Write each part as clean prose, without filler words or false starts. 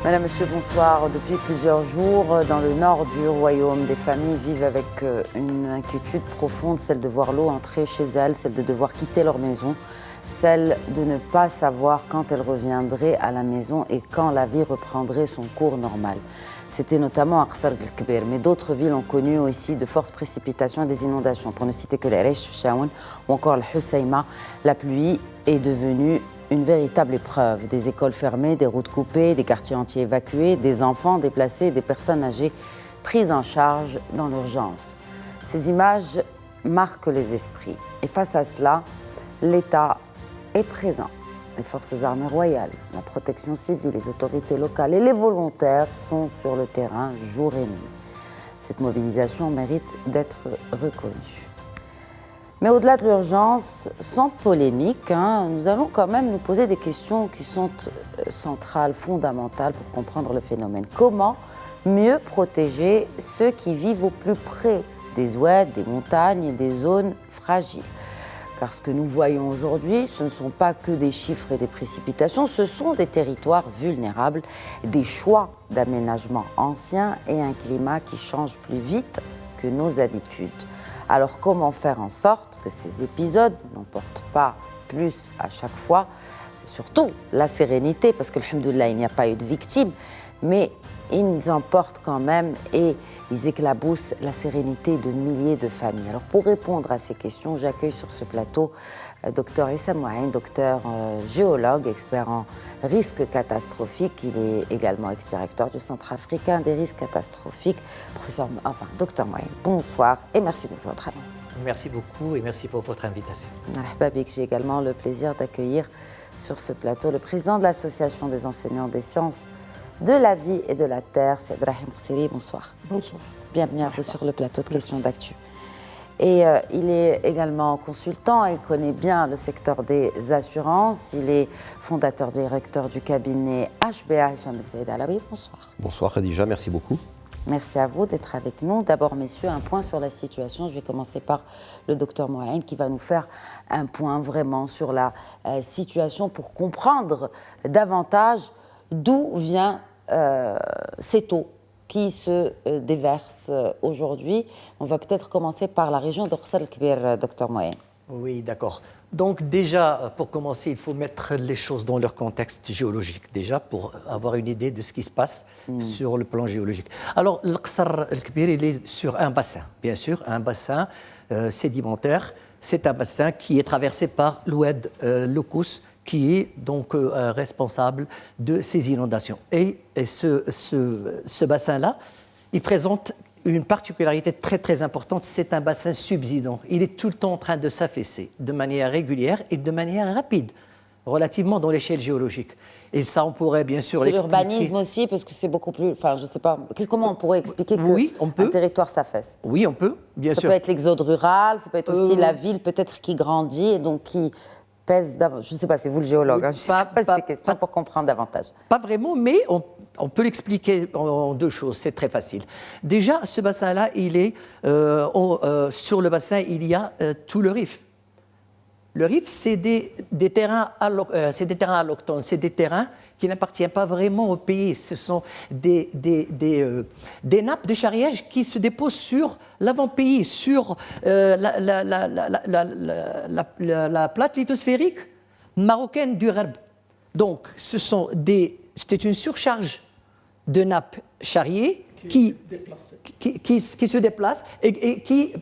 Madame, Monsieur, bonsoir. Depuis plusieurs jours, dans le nord du royaume, des familles vivent avec une inquiétude profonde, celle de voir l'eau entrer chez elles, celle de devoir quitter leur maison, celle de ne pas savoir quand elles reviendraient à la maison et quand la vie reprendrait son cours normal. C'était notamment à Aqsar el-Kbir, mais d'autres villes ont connu aussi de fortes précipitations et des inondations. Pour ne citer que les Resh, Chaoun ou encore le Husseima, la pluie est devenue une véritable épreuve. Des écoles fermées, des routes coupées, des quartiers entiers évacués, des enfants déplacés, des personnes âgées prises en charge dans l'urgence. Ces images marquent les esprits. Et face à cela, l'État est présent. Les forces armées royales, la protection civile, les autorités locales et les volontaires sont sur le terrain jour et nuit. Cette mobilisation mérite d'être reconnue. Mais au-delà de l'urgence, sans polémique, nous allons quand même nous poser des questions qui sont centrales, fondamentales pour comprendre le phénomène. Comment mieux protéger ceux qui vivent au plus près des oueds, des montagnes et des zones fragiles ? Car ce que nous voyons aujourd'hui, ce ne sont pas que des chiffres et des précipitations, ce sont des territoires vulnérables, des choix d'aménagement anciens et un climat qui change plus vite que nos habitudes. Alors comment faire en sorte que ces épisodes n'emportent pas plus à chaque fois, surtout la sérénité, parce que, alhamdoulilah, il n'y a pas eu de victimes, mais ils emportent quand même et ils éclaboussent la sérénité de milliers de familles. Alors pour répondre à ces questions, j'accueille sur ce plateau Dr Issam Mouaïn, docteur géologue, expert en risques catastrophiques. Il est également ex-directeur du Centre africain des risques catastrophiques. Docteur Mouaïn, bonsoir et merci de votre annonce. Merci beaucoup et merci pour votre invitation. J'ai également le plaisir d'accueillir sur ce plateau le président de l'Association des enseignants des sciences de la vie et de la terre, c'est Brahim Khsiri. Bonsoir. Bonsoir. Bienvenue à vous sur le plateau de questions d'actu. Et il est également consultant, il connaît bien le secteur des assurances, il est fondateur directeur du cabinet HBA Hicham El Saïd Alaoui. Bonsoir. Bonsoir Khadija, merci beaucoup. Merci à vous d'être avec nous. D'abord, messieurs, un point sur la situation. Je vais commencer par le docteur Mouaïn qui va nous faire un point vraiment sur la situation pour comprendre davantage d'où vient cette eau qui se déverse aujourd'hui. On va peut-être commencer par la région d'Aqsar el-Kbir, docteur Mouaïn. Oui, d'accord. Donc déjà, pour commencer, il faut mettre les choses dans leur contexte géologique, déjà, pour avoir une idée de ce qui se passe sur le plan géologique. Alors, l'Aqsar el-Kbir, il est sur un bassin, bien sûr, un bassin sédimentaire. C'est un bassin qui est traversé par l'oued Loukous, qui est donc responsable de ces inondations. Et ce bassin-là, il présente une particularité très très importante, c'est un bassin subsidant. Il est tout le temps en train de s'affaisser de manière régulière et de manière rapide, relativement dans l'échelle géologique. Et ça, on pourrait bien sûr l'expliquer. C'est l'urbanisme aussi, parce que c'est beaucoup plus... Enfin, je ne sais pas, comment on pourrait expliquer qu'un territoire s'affaisse ? Oui, on peut, bien sûr. Ça peut être l'exode rural, ça peut être aussi la ville peut-être qui grandit et donc qui pèse davantage. Je ne sais pas, c'est vous le géologue, je ne sais pas ces questions pour comprendre davantage. Pas vraiment, mais on peut l'expliquer en deux choses, c'est très facile. Déjà, ce bassin-là, il est sur le bassin, il y a tout le Rif. Le Rif, c'est des terrains allochtones, c'est des terrains qui n'appartiennent pas vraiment au pays. Ce sont des nappes de charriage qui se déposent sur l'avant-pays, sur la plaque lithosphérique marocaine du Gharb. Donc, c'était une surcharge de nappes charriées qui se déplacent et qui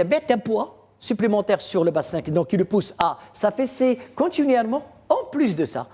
mettent un poids supplémentaire sur le bassin, donc qui le pousse à s'affaisser continuellement. En plus de ça,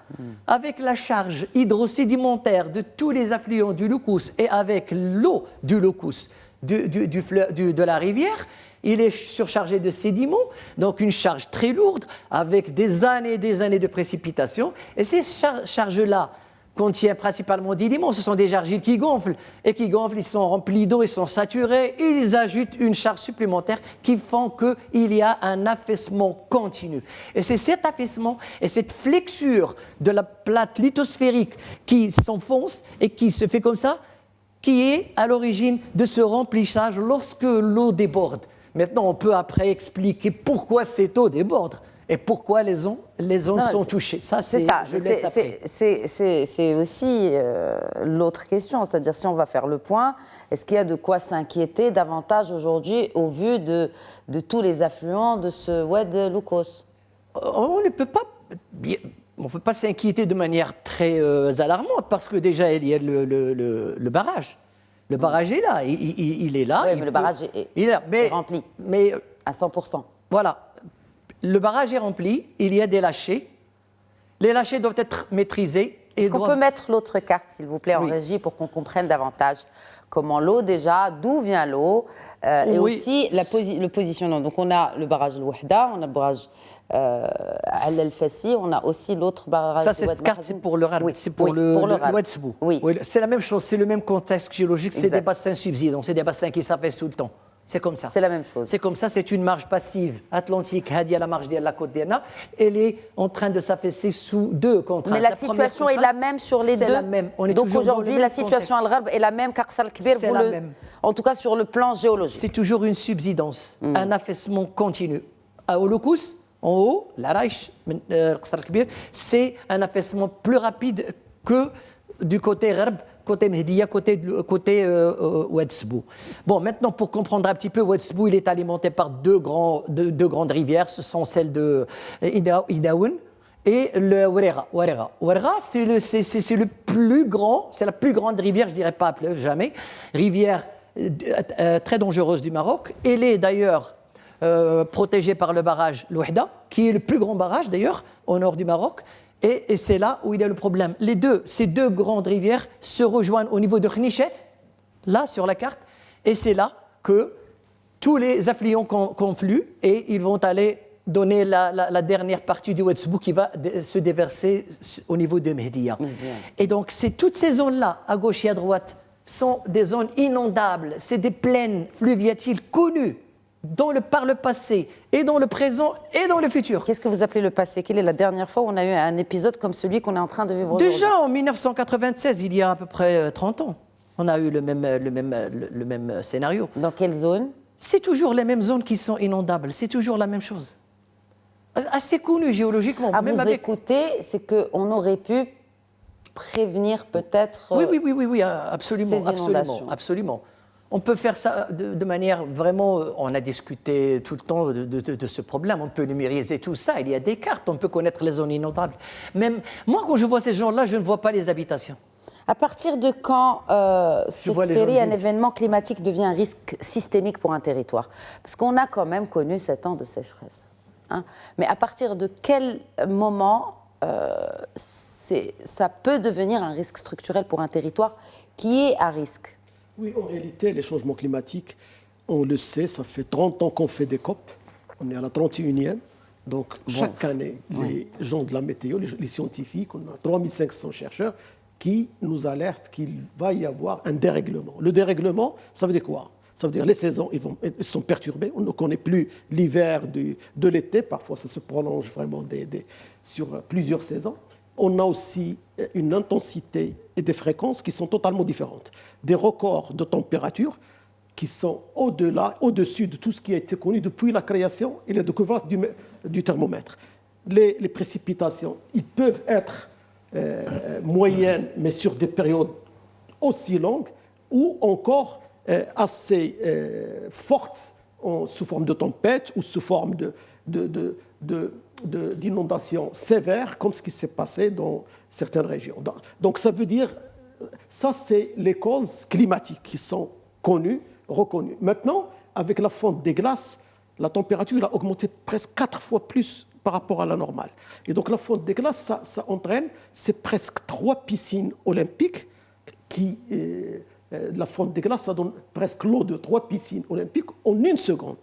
avec la charge hydrosédimentaire de tous les affluents du Loukous et avec l'eau du Loukous, de la rivière, il est surchargé de sédiments, donc une charge très lourde avec des années et des années de précipitations. Et ces charges-là contiennent principalement d'éléments. Ce sont des argiles qui gonflent, ils sont remplis d'eau, ils sont saturés, et ils ajoutent une charge supplémentaire qui font qu'il y a un affaissement continu. Et c'est cet affaissement et cette flexure de la plaque lithosphérique qui s'enfonce et qui se fait comme ça, qui est à l'origine de ce remplissage lorsque l'eau déborde. Maintenant, on peut après expliquer pourquoi cette eau déborde. et pourquoi les zones sont touchées. Ça, je laisse après. C'est aussi l'autre question, c'est-à-dire si on va faire le point, est-ce qu'il y a de quoi s'inquiéter davantage aujourd'hui au vu de tous les affluents de ce Oued Loukos? On ne peut pas s'inquiéter de manière très alarmante parce que déjà il y a le barrage. Le barrage est là, il est là. Oui, mais le barrage est rempli à 100%. Voilà. Le barrage est rempli, il y a des lâchers. Les lâchers doivent être maîtrisés. Est-ce qu'on peut mettre l'autre carte, s'il vous plaît, en régie, pour qu'on comprenne davantage comment l'eau, déjà, d'où vient l'eau, et aussi le positionnement. Donc, on a le barrage Al-Wahda, on a le barrage Al-Fassi, on a aussi l'autre barrage. Ça, cette carte, c'est pour le Rab, c'est pour le Oued Sebou. Oui. C'est la même chose, c'est le même contexte géologique, c'est des bassins subsidents, c'est des bassins qui s'affaissent tout le temps. C'est comme ça. C'est la même chose. C'est comme ça, c'est une marge passive atlantique, Hadi à la marge de la côte d'Erna. Elle est en train de s'affaisser sous deux contraintes. Mais la situation est la même sur les deux. C'est la même. Donc aujourd'hui, la situation Al-Gharb est la même qu'Aqsa Al-Kbir, en tout cas sur le plan géologique. C'est toujours une subsidence, un affaissement continu. À Olokous, en haut, l'Araïch, Aqsa Al-Kbir, c'est un affaissement plus rapide que du côté Gharb, côté Mehdiya, côté Oued Sebou. Bon, maintenant, pour comprendre un petit peu, Oued Sebou, il est alimenté par deux grandes rivières. Ce sont celles de Idaoun et le Ouerera. Ouerera, c'est la plus grande rivière, je dirais pas fleuve, jamais, rivière très dangereuse du Maroc. Elle est d'ailleurs protégée par le barrage Louhda, qui est le plus grand barrage d'ailleurs au nord du Maroc. Et c'est là où il y a le problème. Ces deux grandes rivières se rejoignent au niveau de Khnichet, là sur la carte, et c'est là que tous les affluents confluent et ils vont aller donner la dernière partie du Oued Sebou qui va se déverser au niveau de Mehdiya. Et donc toutes ces zones-là, à gauche et à droite, sont des zones inondables, c'est des plaines fluviatiles connues par le passé, et dans le présent, et dans le futur. Qu'est-ce que vous appelez le passé? Quelle est la dernière fois où on a eu un épisode comme celui qu'on est en train de vivre aujourd'hui? Déjà en 1996, il y a à peu près 30 ans, on a eu le même scénario. Dans quelle zone? C'est toujours les mêmes zones qui sont inondables, c'est toujours la même chose. Assez connu géologiquement. À vous écouter, c'est qu'on aurait pu prévenir peut-être Oui, absolument. On peut faire ça de manière vraiment... On a discuté tout le temps de ce problème. On peut numériser tout ça. Il y a des cartes. On peut connaître les zones inondables. Même moi, quand je vois ces gens-là, je ne vois pas les habitations. À partir de quand cette série, un événement climatique devient un risque systémique pour un territoire? Parce qu'on a quand même connu 7 ans de sécheresse. Hein. Mais à partir de quel moment ça peut devenir un risque structurel pour un territoire qui est à risque? Oui, en réalité, les changements climatiques, on le sait, ça fait 30 ans qu'on fait des COP. On est à la 31e. Donc, chaque année, les gens de la météo, les scientifiques, on a 3500 chercheurs qui nous alertent qu'il va y avoir un dérèglement. Le dérèglement, ça veut dire quoi? Ça veut dire les saisons ils sont perturbées. On ne connaît plus l'hiver de l'été. Parfois, ça se prolonge vraiment sur plusieurs saisons. On a aussi une intensité et des fréquences qui sont totalement différentes. Des records de température qui sont au-dessus de tout ce qui a été connu depuis la création et la découverte du thermomètre. Les précipitations, ils peuvent être moyennes, mais sur des périodes aussi longues, ou encore assez fortes sous forme de tempête ou sous forme d'inondations sévères, comme ce qui s'est passé dans certaines régions. Donc ça veut dire, ça c'est les causes climatiques qui sont connues, reconnues. Maintenant, avec la fonte des glaces, la température a augmenté presque 4 fois plus par rapport à la normale. Et donc la fonte des glaces, ça entraîne, c'est presque 3 piscines olympiques la fonte des glaces, ça donne presque l'eau de 3 piscines olympiques en 1 seconde.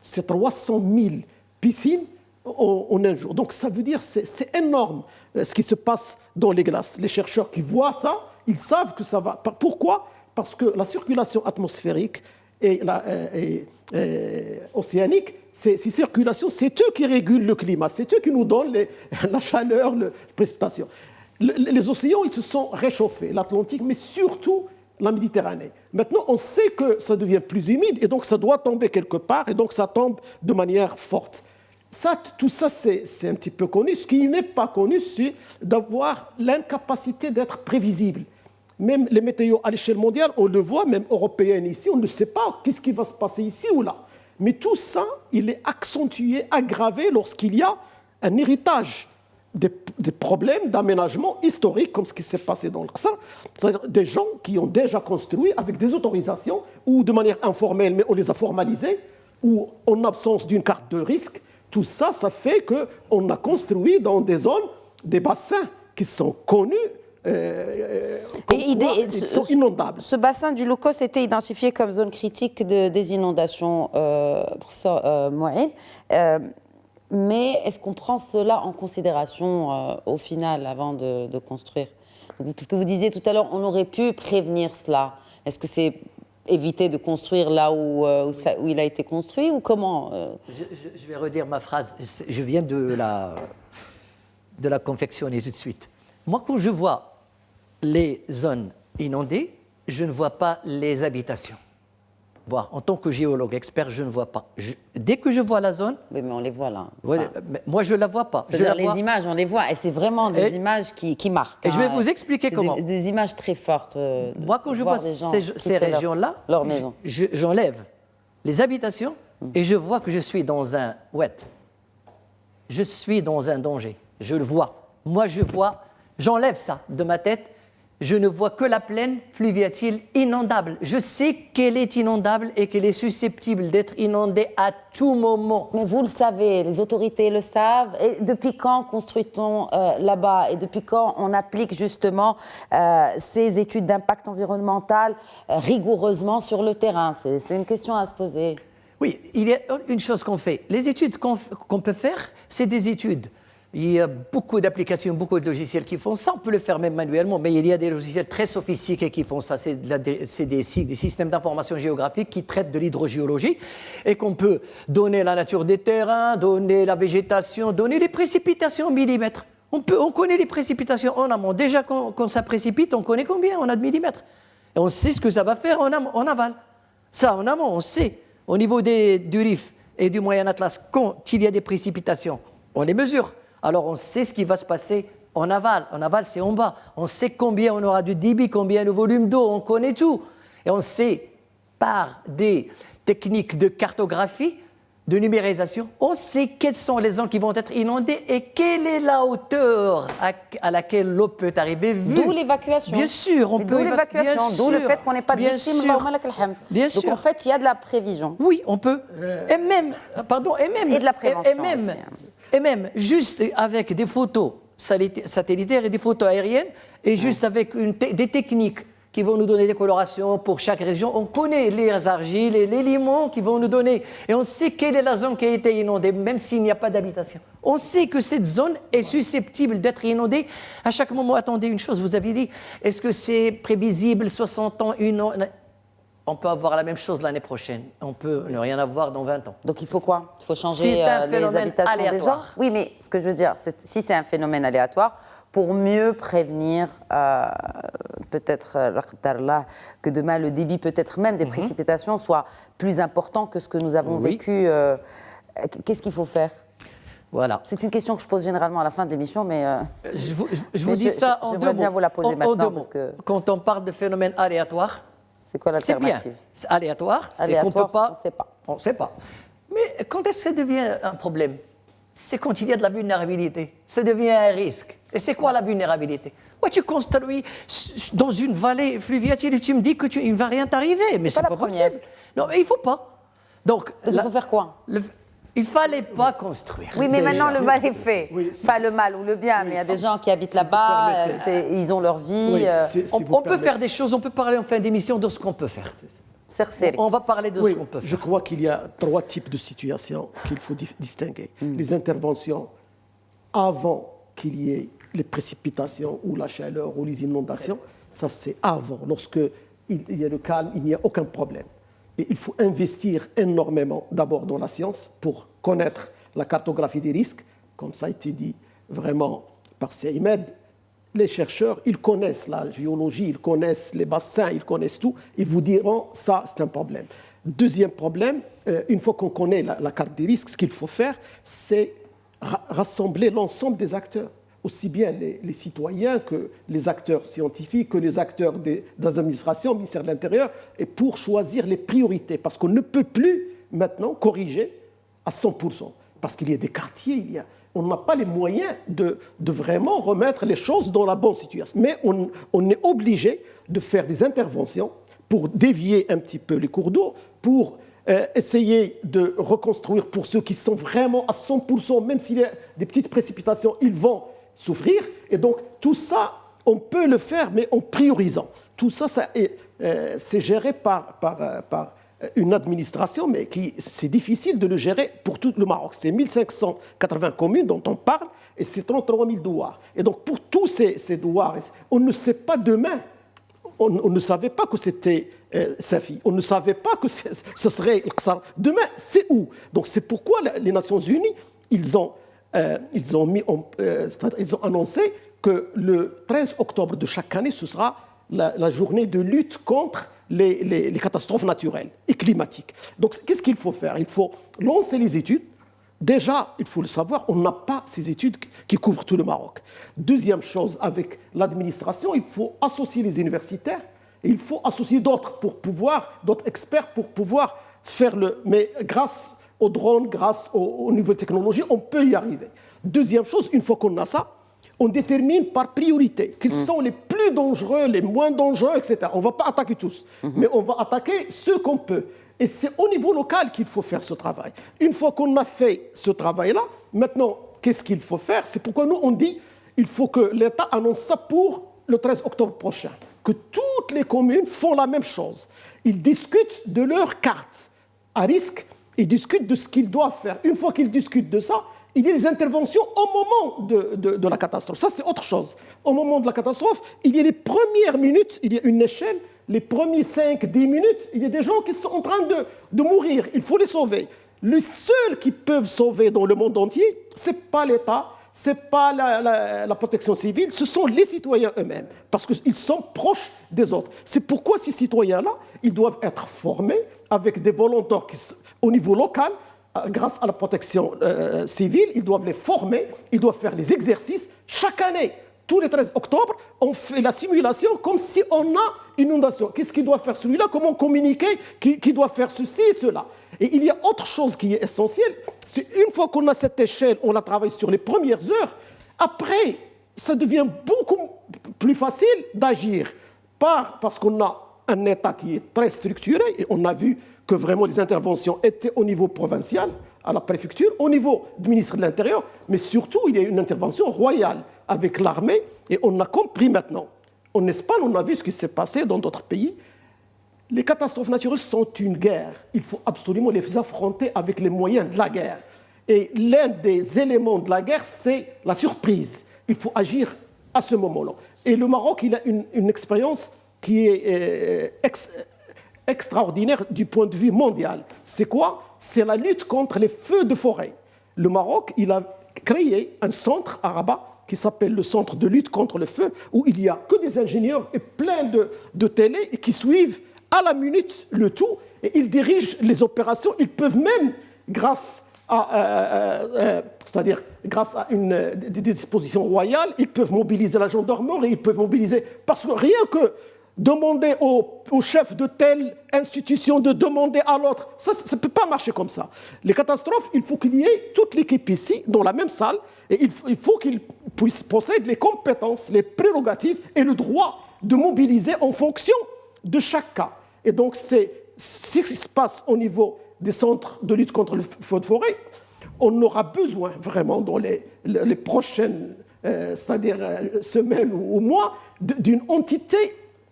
C'est 300 000 piscines en un jour. Donc ça veut dire c'est énorme ce qui se passe dans les glaces. Les chercheurs qui voient ça, ils savent que ça va. Pourquoi? Parce que la circulation atmosphérique et océanique, ces circulations, c'est eux qui régulent le climat, c'est eux qui nous donnent la chaleur, les précipitations. Les océans, ils se sont réchauffés, l'Atlantique, mais surtout la Méditerranée. Maintenant, on sait que ça devient plus humide et donc ça doit tomber quelque part et donc ça tombe de manière forte. Tout ça, c'est un petit peu connu. Ce qui n'est pas connu, c'est d'avoir l'incapacité d'être prévisible. Même les météos à l'échelle mondiale, on le voit, même européenne ici, on ne sait pas qu'est-ce qui va se passer ici ou là. Mais tout ça, il est accentué, aggravé lorsqu'il y a un héritage des problèmes d'aménagement historique, comme ce qui s'est passé dans le Qasr. C'est-à-dire des gens qui ont déjà construit avec des autorisations, ou de manière informelle, mais on les a formalisées, ou en absence d'une carte de risque. Tout ça, ça fait qu'on a construit dans des zones, des bassins qui sont connus, ils sont inondables. Ce bassin du Loukos était identifié comme zone critique des inondations, professeur Mouaïn. Mais est-ce qu'on prend cela en considération au final avant de construire? Parce que vous disiez tout à l'heure, on aurait pu prévenir cela. Est-ce que c'est éviter de construire là où il a été construit ou comment je vais redire ma phrase. Je viens de la confectionner tout de suite. Moi, quand je vois les zones inondées, je ne vois pas les habitations. Bon, en tant que géologue expert, je ne vois pas. Dès que je vois la zone... Oui, mais on les voit là. Moi, je ne la vois pas. C'est-à-dire les images, on les voit. Et c'est vraiment des images qui marquent. Et je vais vous expliquer comment. Des images très fortes. Moi, quand je vois ces régions-là, j'enlève les habitations et je vois que je suis dans un wet. Je suis dans un danger. Je le vois. Moi, j'enlève ça de ma tête. Je ne vois que la plaine fluviatile inondable. Je sais qu'elle est inondable et qu'elle est susceptible d'être inondée à tout moment. Mais vous le savez, les autorités le savent. Et depuis quand construit-on là-bas? Et depuis quand on applique justement ces études d'impact environnemental rigoureusement sur le terrain? C'est une question à se poser. Oui, il y a une chose qu'on fait. Les études qu'on peut faire, c'est des études. Il y a beaucoup d'applications, beaucoup de logiciels qui font ça. On peut le faire même manuellement, mais il y a des logiciels très sophistiqués qui font ça. C'est des systèmes d'information géographique qui traitent de l'hydrogéologie et qu'on peut donner la nature des terrains, donner la végétation, donner les précipitations en millimètres. On connaît les précipitations en amont. Déjà, quand ça précipite, on connaît combien on a de millimètres. Et on sait ce que ça va faire en aval. Ça, en amont, on sait. Au niveau du Rif et du Moyen Atlas, quand il y a des précipitations, on les mesure. Alors, on sait ce qui va se passer en aval. En aval, c'est en bas. On sait combien on aura de débit, combien de volume d'eau, on connaît tout. Et on sait, par des techniques de cartographie, de numérisation, on sait quelles sont les zones qui vont être inondées et quelle est la hauteur à laquelle l'eau peut arriver. D'où l'évacuation. Bien sûr, on peut. D'où l'évacuation, d'où le fait qu'on n'ait pas de victimes. Bien sûr. Donc en fait, il y a de la prévision. Oui, on peut. Et de la prévention aussi. Et même, juste avec des photos satellitaires et des photos aériennes, et juste avec des techniques qui vont nous donner des colorations pour chaque région, on connaît les argiles et les limons qui vont nous donner, et on sait quelle est la zone qui a été inondée, même s'il n'y a pas d'habitation. On sait que cette zone est susceptible d'être inondée à chaque moment. Attendez une chose, vous avez dit, est-ce que c'est prévisible, 60 ans, une an? On peut avoir la même chose l'année prochaine. On peut ne rien avoir dans 20 ans. Donc il faut quoi? Il faut changer les habitations des gens? Oui, mais ce que je veux dire, si c'est un phénomène aléatoire, pour mieux prévenir peut-être que demain le débit peut-être même des précipitations soit plus important que ce que nous avons vécu, qu'est-ce qu'il faut faire? Voilà. C'est une question que je pose généralement à la fin de l'émission, mais je vous dis ça en deux mots. J'aimerais bien vous la poser maintenant. Parce que... Quand on parle de phénomène aléatoire, c'est quoi l'alternative? C'est aléatoire, c'est qu'on ne peut pas. On ne sait pas. Mais quand est-ce que ça devient un problème? C'est quand il y a de la vulnérabilité. Ça devient un risque. Et c'est quoi la vulnérabilité? Ouais, tu construis dans une vallée fluviatile et tu me dis qu'il ne va rien t'arriver. Mais c'est pas possible. Non, mais il ne faut pas. Donc, il faut faire quoi? Il ne fallait pas construire. Oui, mais maintenant le mal est fait. Oui, pas le mal ou le bien, mais il y a des gens qui habitent là-bas, ils ont leur vie. On peut faire des choses, on peut parler en fin d'émission de ce qu'on peut faire. On va parler de ce qu'on peut faire. Je crois qu'il y a 3 types de situations qu'il faut distinguer. Les interventions avant qu'il y ait les précipitations ou la chaleur ou les inondations, ça c'est avant. Lorsqu'il y a le calme, il n'y a aucun problème. Et il faut investir énormément d'abord dans la science pour connaître la cartographie des risques, comme ça a été dit vraiment par Saïmed. Les chercheurs, ils connaissent la géologie, ils connaissent les bassins, ils connaissent tout. Ils vous diront, ça, c'est un problème. Deuxième problème, une fois qu'on connaît la carte des risques, ce qu'il faut faire, c'est rassembler l'ensemble des acteurs, aussi bien les citoyens que les acteurs scientifiques, que les acteurs des administrations, au ministère de l'Intérieur, et pour choisir les priorités. Parce qu'on ne peut plus maintenant corriger à 100%. Parce qu'il y a des quartiers, on n'a pas les moyens de vraiment remettre les choses dans la bonne situation. Mais on est obligé de faire des interventions pour dévier un petit peu les cours d'eau, pour essayer de reconstruire pour ceux qui sont vraiment à 100%, même s'il y a des petites précipitations, ils vont souffrir. Et donc, tout ça, on peut le faire, mais en priorisant. Tout ça, c'est géré par une administration, mais c'est difficile de le gérer pour tout le Maroc. C'est 1580 communes dont on parle, et c'est 33 000 douars. Et donc, pour tous ces douars, on ne sait pas demain. On ne savait pas que c'était Safi. On ne savait pas que ce serait El Qsar. Demain, c'est où? Donc, c'est pourquoi les Nations Unies, ils ont annoncé que le 13 octobre de chaque année, ce sera la journée de lutte contre les catastrophes naturelles et climatiques. Donc, qu'est-ce qu'il faut faire? Il faut lancer les études. Déjà, il faut le savoir, on n'a pas ces études qui couvrent tout le Maroc. Deuxième chose, avec l'administration, il faut associer les universitaires et il faut associer d'autres experts pour pouvoir faire mais grâce aux drones, grâce aux nouvelles technologies, on peut y arriver. Deuxième chose, une fois qu'on a ça, on détermine par priorité quels sont les plus dangereux, les moins dangereux, etc. On ne va pas attaquer tous, mais on va attaquer ceux qu'on peut. Et c'est au niveau local qu'il faut faire ce travail. Une fois qu'on a fait ce travail-là, maintenant, qu'est-ce qu'il faut faire? C'est pourquoi nous, on dit qu'il faut que l'État annonce ça pour le 13 octobre prochain. Que toutes les communes font la même chose. Ils discutent de leur carte à risque, ils discutent de ce qu'ils doivent faire. Une fois qu'ils discutent de ça, il y a des interventions au moment de la catastrophe. Ça, c'est autre chose. Au moment de la catastrophe, il y a les premières minutes, il y a une échelle, les premiers 5-10 minutes, il y a des gens qui sont en train de mourir. Il faut les sauver. Les seuls qui peuvent sauver dans le monde entier, ce n'est pas l'État, ce n'est pas la protection civile, ce sont les citoyens eux-mêmes, parce qu'ils sont proches des autres. C'est pourquoi ces citoyens-là, ils doivent être formés avec des volontaires au niveau local, grâce à la protection civile, ils doivent les former, ils doivent faire les exercices. Chaque année, tous les 13 octobre, on fait la simulation comme si on a une inondation. Qu'est-ce qu'il doit faire celui-là? Comment communiquer? Qui doit faire ceci et cela? Et il y a autre chose qui est essentielle. C'est une fois qu'on a cette échelle, on la travaille sur les premières heures, après, ça devient beaucoup plus facile d'agir. Parce qu'on a un État qui est très structuré, et on a vu que vraiment les interventions étaient au niveau provincial, à la préfecture, au niveau du ministre de l'Intérieur, mais surtout, il y a une intervention royale avec l'armée, et on a compris maintenant. En Espagne, on a vu ce qui s'est passé dans d'autres pays. Les catastrophes naturelles sont une guerre. Il faut absolument les affronter avec les moyens de la guerre. Et l'un des éléments de la guerre, c'est la surprise. Il faut agir à ce moment-là. Et le Maroc, il a une expérience qui est extraordinaire du point de vue mondial. C'est quoi? C'est la lutte contre les feux de forêt. Le Maroc, il a créé un centre à Rabat qui s'appelle le centre de lutte contre le feu, où il n'y a que des ingénieurs et plein de télé qui suivent à la minute le tout, et ils dirigent les opérations. Ils peuvent même, grâce à des dispositions royales, ils peuvent mobiliser la gendarmerie, ils peuvent mobiliser... Parce que rien que demander au chef de telle institution de demander à l'autre, ça ne peut pas marcher comme ça. Les catastrophes, il faut qu'il y ait toute l'équipe ici, dans la même salle, et il faut qu'ils puissent posséder les compétences, les prérogatives et le droit de mobiliser en fonction de chaque cas. Et donc, c'est ce qui se passe au niveau des centres de lutte contre le feu de forêt. On aura besoin vraiment dans les prochaines semaines ou mois d'une entité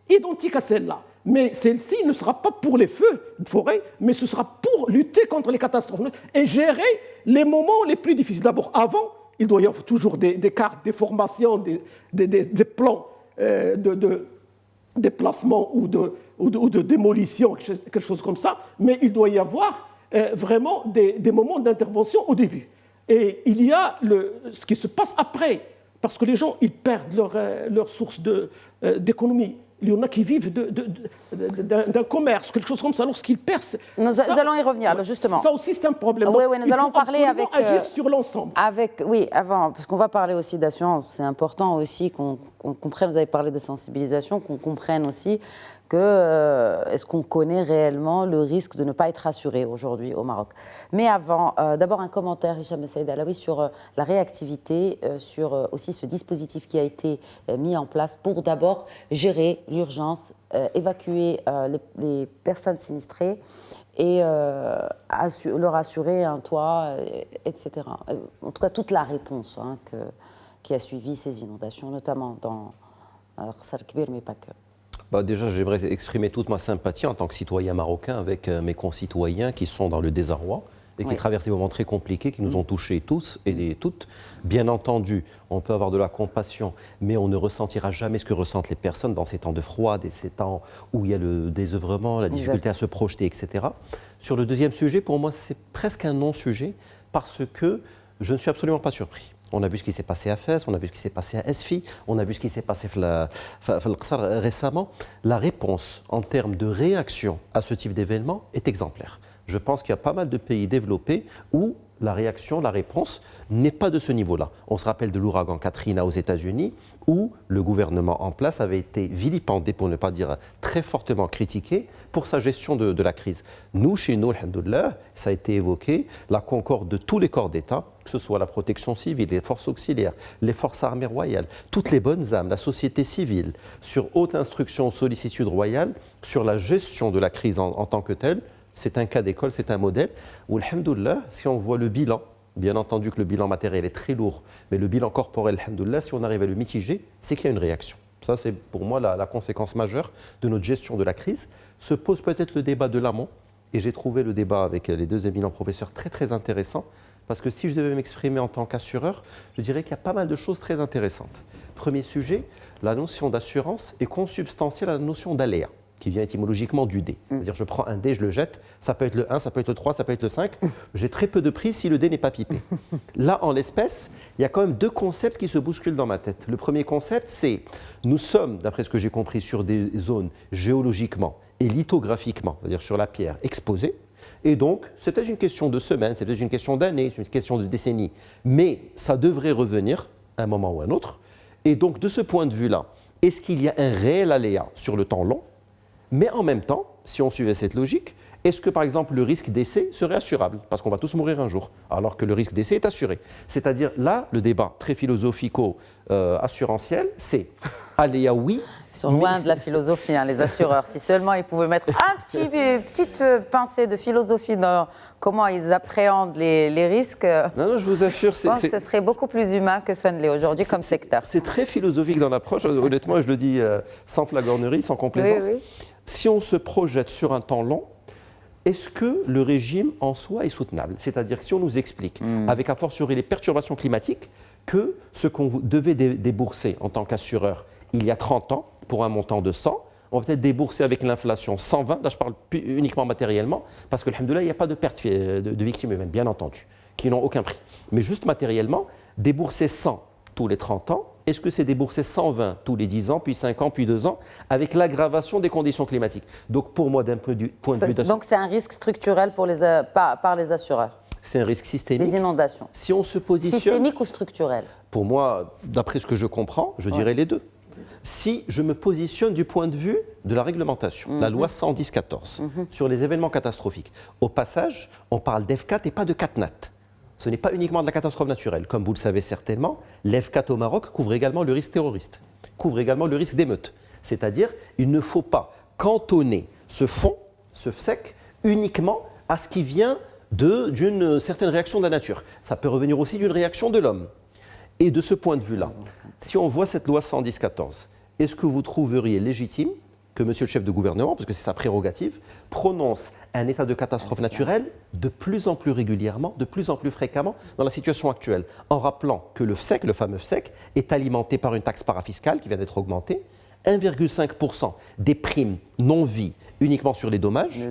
identique à celle-là. Mais celle-ci ne sera pas pour les feux de forêt, mais ce sera pour lutter contre les catastrophes et gérer les moments les plus difficiles. D'abord, avant, il doit y avoir toujours des cartes, des formations, des plans de déplacement ou de démolition, quelque chose comme ça, mais il doit y avoir vraiment des moments d'intervention au début. Et il y a ce qui se passe après, parce que les gens, ils perdent leur source d'économie. Il y en a qui vivent d'un commerce, quelque chose comme ça. Lorsqu'ils percent... Nous allons y revenir, alors, justement. Ça aussi, c'est un problème. Oui, oui, nous allons parler avec... agir sur l'ensemble. Oui, avant, parce qu'on va parler aussi d'assurance. C'est important aussi qu'on comprenne, vous avez parlé de sensibilisation, qu'on comprenne aussi que est-ce qu'on connaît réellement le risque de ne pas être assuré aujourd'hui au Maroc. Mais avant, d'abord un commentaire, Hicham Saïd Alaoui, sur la réactivité, sur aussi ce dispositif qui a été mis en place pour d'abord gérer l'urgence, évacuer les personnes sinistrées et leur assurer un toit, etc. En tout cas, toute la réponse qui a suivi ces inondations, notamment dans Rsal Kbir, mais pas que. Déjà, j'aimerais exprimer toute ma sympathie en tant que citoyen marocain avec mes concitoyens qui sont dans le désarroi et qui traversent des moments très compliqués qui nous ont touchés tous et toutes. Bien entendu, on peut avoir de la compassion, mais on ne ressentira jamais ce que ressentent les personnes dans ces temps de froid, ces temps où il y a le désœuvrement, la difficulté à se projeter, etc. Sur le deuxième sujet, pour moi, c'est presque un non-sujet parce que je ne suis absolument pas surpris. On a vu ce qui s'est passé à Fès, on a vu ce qui s'est passé à Esfi, on a vu ce qui s'est passé à Al-Qsar récemment. La réponse en termes de réaction à ce type d'événement est exemplaire. Je pense qu'il y a pas mal de pays développés où la réaction, la réponse n'est pas de ce niveau-là. On se rappelle de l'ouragan Katrina aux États-Unis où le gouvernement en place avait été vilipendé, pour ne pas dire très fortement critiqué, pour sa gestion de la crise. Nous, chez nous, alhamdoulilah, ça a été évoqué, la concorde de tous les corps d'État, que ce soit la protection civile, les forces auxiliaires, les forces armées royales, toutes les bonnes âmes, la société civile, sur haute instruction, sollicitude royale, sur la gestion de la crise en tant que telle. C'est un cas d'école, c'est un modèle où, alhamdoulilah, si on voit le bilan, bien entendu que le bilan matériel est très lourd, mais le bilan corporel, alhamdoulilah, si on arrive à le mitiger, c'est qu'il y a une réaction. Ça, c'est pour moi la conséquence majeure de notre gestion de la crise. Se pose peut-être le débat de l'amont, et j'ai trouvé le débat avec les deux éminents professeurs très très intéressant, parce que si je devais m'exprimer en tant qu'assureur, je dirais qu'il y a pas mal de choses très intéressantes. Premier sujet, la notion d'assurance est consubstantielle à la notion d'aléa, qui vient étymologiquement du dé. C'est-à-dire je prends un dé, je le jette, ça peut être le 1, ça peut être le 3, ça peut être le 5. J'ai très peu de prix si le dé n'est pas pipé. Là, en l'espèce, il y a quand même deux concepts qui se bousculent dans ma tête. Le premier concept, c'est nous sommes, d'après ce que j'ai compris, sur des zones géologiquement et lithographiquement, c'est-à-dire sur la pierre, exposées. Et donc, c'est peut-être une question de semaines, c'est peut-être une question d'années, c'est une question de décennies. Mais ça devrait revenir à un moment ou à un autre. Et donc, de ce point de vue-là, est-ce qu'il y a un réel aléa sur le temps long ? Mais en même temps, si on suivait cette logique, est-ce que par exemple le risque d'essai serait assurable ? Parce qu'on va tous mourir un jour, alors que le risque d'essai est assuré. C'est-à-dire là, le débat très philosophico-assurantiel, c'est aléa oui. Ils sont loin de la philosophie, les assureurs. Si seulement ils pouvaient mettre petite pincée de philosophie dans comment ils appréhendent les risques, non, je vous assure, ce serait beaucoup plus humain que ça ne l'est aujourd'hui comme secteur. C'est très philosophique dans l'approche, honnêtement, je le dis sans flagornerie, sans complaisance. Oui, oui. Si on se projette sur un temps long, est-ce que le régime en soi est soutenable ? C'est-à-dire que si on nous explique, avec a fortiori les perturbations climatiques, que ce qu'on devait débourser en tant qu'assureur il y a 30 ans, pour un montant de 100, on va peut-être débourser avec l'inflation 120, là je parle uniquement matériellement, parce que, alhamdoulilah, il n'y a pas de perte de victimes humaines, bien entendu, qui n'ont aucun prix. Mais juste matériellement, débourser 100 tous les 30 ans, est-ce que c'est débourser 120 tous les 10 ans, puis 5 ans, puis 2 ans, avec l'aggravation des conditions climatiques ? Donc pour moi, d'un point de vue... Donc c'est un risque structurel pour par les assureurs ? C'est un risque systémique. Les inondations. Si on se positionne... Systémique ou structurel ? Pour moi, d'après ce que je comprends, je dirais les deux. Si je me positionne du point de vue de la réglementation, la loi 110-14, sur les événements catastrophiques, au passage, on parle d'F4 et pas de CatNat. Ce n'est pas uniquement de la catastrophe naturelle. Comme vous le savez certainement, l'F4 au Maroc couvre également le risque terroriste, couvre également le risque d'émeute. C'est-à-dire, il ne faut pas cantonner ce fonds, ce FSEC, uniquement à ce qui vient d'une certaine réaction de la nature. Ça peut revenir aussi d'une réaction de l'homme. Et de ce point de vue-là, si on voit cette loi 110-14, est-ce que vous trouveriez légitime que monsieur le chef de gouvernement, parce que c'est sa prérogative, prononce un état de catastrophe naturelle de plus en plus régulièrement, de plus en plus fréquemment dans la situation actuelle, en rappelant que le FSEC, le fameux FSEC, est alimenté par une taxe parafiscale qui vient d'être augmentée, 1,5% des primes non-vie uniquement sur les dommages.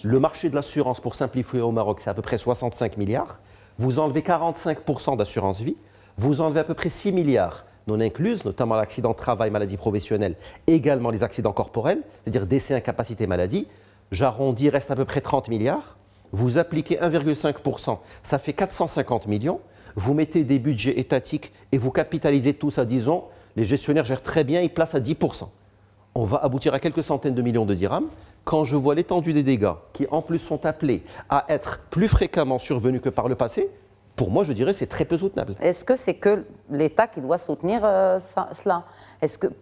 Le marché de l'assurance, pour simplifier au Maroc, c'est à peu près 65 milliards. Vous enlevez 45% d'assurance vie, vous enlevez à peu près 6 milliards non incluses, notamment l'accident de travail, maladie professionnelle, également les accidents corporels, c'est-à-dire décès, incapacité, maladie. J'arrondis, reste à peu près 30 milliards. Vous appliquez 1,5%, ça fait 450 millions. Vous mettez des budgets étatiques et vous capitalisez tout ça, disons, les gestionnaires gèrent très bien, ils placent à 10%. On va aboutir à quelques centaines de millions de dirhams. Quand je vois l'étendue des dégâts, qui en plus sont appelés à être plus fréquemment survenus que par le passé, pour moi, je dirais que c'est très peu soutenable. Est-ce que c'est que l'État qui doit soutenir cela?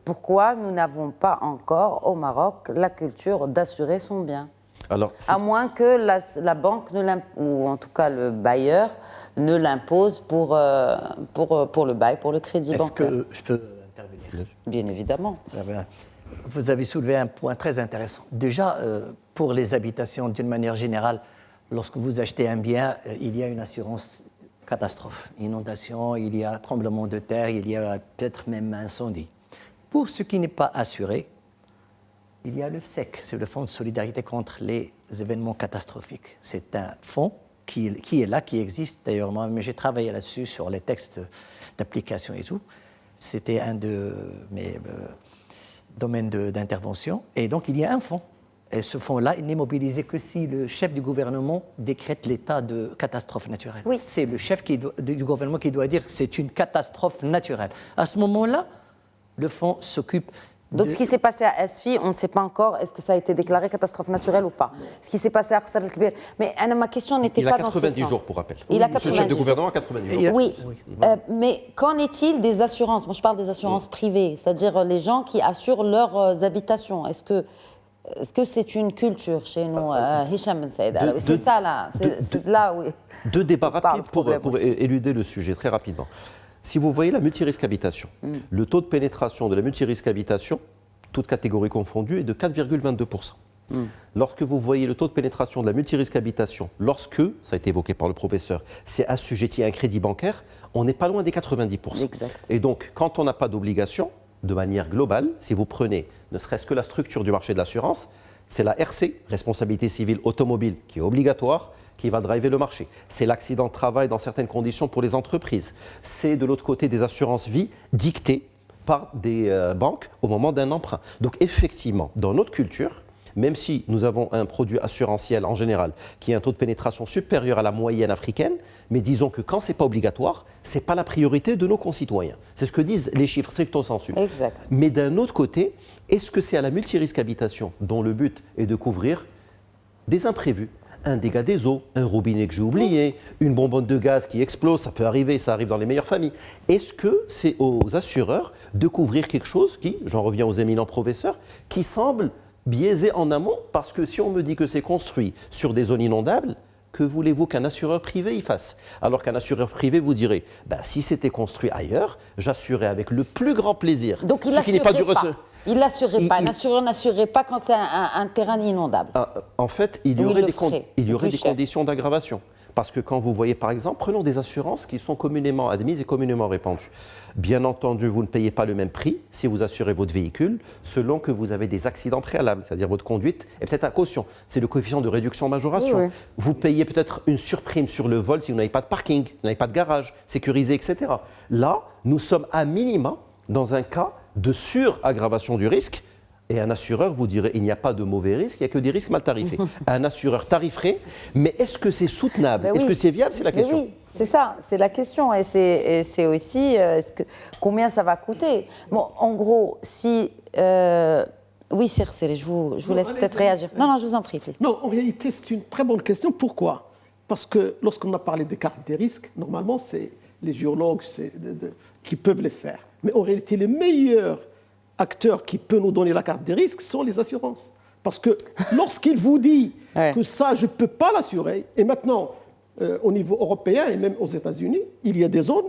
Pourquoi nous n'avons pas encore au Maroc la culture d'assurer son bien? Alors, à moins que la banque, ou en tout cas le bailleur, ne l'impose pour le bail, pour le crédit bancaire. Est-ce que je peux intervenir? Bien évidemment. Vous avez soulevé un point très intéressant. Déjà, pour les habitations, d'une manière générale, lorsque vous achetez un bien, il y a une assurance catastrophe, inondation, il y a tremblement de terre, il y a peut-être même incendie. Pour ce qui n'est pas assuré, il y a le FSEC, c'est le Fonds de solidarité contre les événements catastrophiques. C'est un fonds qui est là, qui existe d'ailleurs. Moi, mais j'ai travaillé là-dessus sur les textes d'application et tout. C'était un de mes domaines d'intervention. Et donc, il y a un fonds. Et ce fonds-là, il n'est mobilisé que si le chef du gouvernement décrète l'état de catastrophe naturelle. Oui. C'est le chef du gouvernement qui doit dire que c'est une catastrophe naturelle. À ce moment-là, le fonds s'occupe. Donc, ce qui s'est passé à Asfi, on ne sait pas encore, est-ce que ça a été déclaré catastrophe naturelle ou pas? Ce qui s'est passé à Arsal El-Kbir. Mais ma question n'était pas dans ce sens. Il a 90 jours, pour rappel. Il a 90 Monsieur le chef de gouvernement a 90 jours. Oui, mais qu'en est-il des assurances? Moi, je parle des assurances privées, c'est-à-dire les gens qui assurent leurs habitations. Est-ce que c'est une culture chez nous, Hicham Ben Saïd? C'est ça, là. C'est là où... Deux débats rapides pour éluder le sujet, très rapidement. Si vous voyez la multirisque habitation, le taux de pénétration de la multirisque habitation, toute catégorie confondue, est de 4,22%. Lorsque vous voyez le taux de pénétration de la multirisque habitation, lorsque, ça a été évoqué par le professeur, c'est assujetti à un crédit bancaire, on n'est pas loin des 90%. Exact. Et donc, quand on n'a pas d'obligation, de manière globale, si vous prenez ne serait-ce que la structure du marché de l'assurance, c'est la RC, responsabilité civile automobile, qui est obligatoire, qui va driver le marché. C'est l'accident de travail dans certaines conditions pour les entreprises. C'est de l'autre côté des assurances vie dictées par des banques au moment d'un emprunt. Donc effectivement, dans notre culture, même si nous avons un produit assurantiel en général qui a un taux de pénétration supérieur à la moyenne africaine, mais disons que quand ce n'est pas obligatoire, ce n'est pas la priorité de nos concitoyens. C'est ce que disent les chiffres stricto sensu. Exact. Mais d'un autre côté, est-ce que c'est à la multirisque habitation dont le but est de couvrir des imprévus? Un dégât des eaux, un robinet que j'ai oublié, une bonbonne de gaz qui explose, ça peut arriver, ça arrive dans les meilleures familles. Est-ce que c'est aux assureurs de couvrir quelque chose qui, j'en reviens aux éminents professeurs, qui semble biaisé en amont? Parce que si on me dit que c'est construit sur des zones inondables, que voulez-vous qu'un assureur privé y fasse? Alors qu'un assureur privé vous dirait, si c'était construit ailleurs, j'assurerais avec le plus grand plaisir. Donc il n'assurerait pas. Il l'assurerait pas. Un assureur n'assurerait pas quand c'est un terrain inondable. En fait, il y aurait des conditions d'aggravation. Parce que quand vous voyez, par exemple, prenons des assurances qui sont communément admises et communément répandues. Bien entendu, vous ne payez pas le même prix si vous assurez votre véhicule selon que vous avez des accidents préalables, c'est-à-dire votre conduite est peut-être à caution. C'est le coefficient de réduction-majoration. Oui. Vous payez peut-être une surprime sur le vol si vous n'avez pas de parking, vous n'avez pas de garage sécurisé, etc. Là, nous sommes à minima dans un cas de suraggravation du risque. Et un assureur vous dirait, il n'y a pas de mauvais risques, il n'y a que des risques mal tarifés. Un assureur tariferait, mais est-ce que c'est soutenable? Est-ce que c'est viable? C'est la question. Oui, c'est ça, c'est la question. Et c'est aussi, combien ça va coûter? Bon, en gros, si... Oui, Circé, je vous laisse peut-être réagir. Non, je vous en prie. Non, en réalité, c'est une très bonne question. Pourquoi? Parce que lorsqu'on a parlé des cartes des risques, normalement, c'est les géologues qui peuvent les faire. Mais en réalité, les meilleurs acteurs qui peuvent nous donner la carte des risques sont les assurances. Parce que lorsqu'il vous dit que ça, je ne peux pas l'assurer, et maintenant, au niveau européen et même aux États-Unis, il y a des zones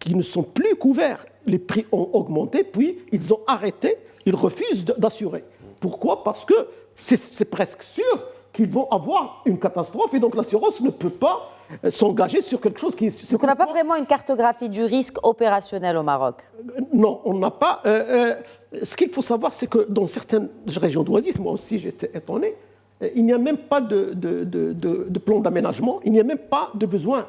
qui ne sont plus couvertes. Les prix ont augmenté, puis ils ont arrêté, ils refusent d'assurer. Pourquoi? Parce que c'est presque sûr qu'ils vont avoir une catastrophe, et donc l'assurance ne peut pas s'engager sur quelque chose qui est... Donc on n'a pas vraiment une cartographie du risque opérationnel au Maroc? Non, on n'a pas. Ce qu'il faut savoir, c'est que dans certaines régions d'Oasis, moi aussi j'étais étonné, il n'y a même pas de plan d'aménagement, il n'y a même pas de besoin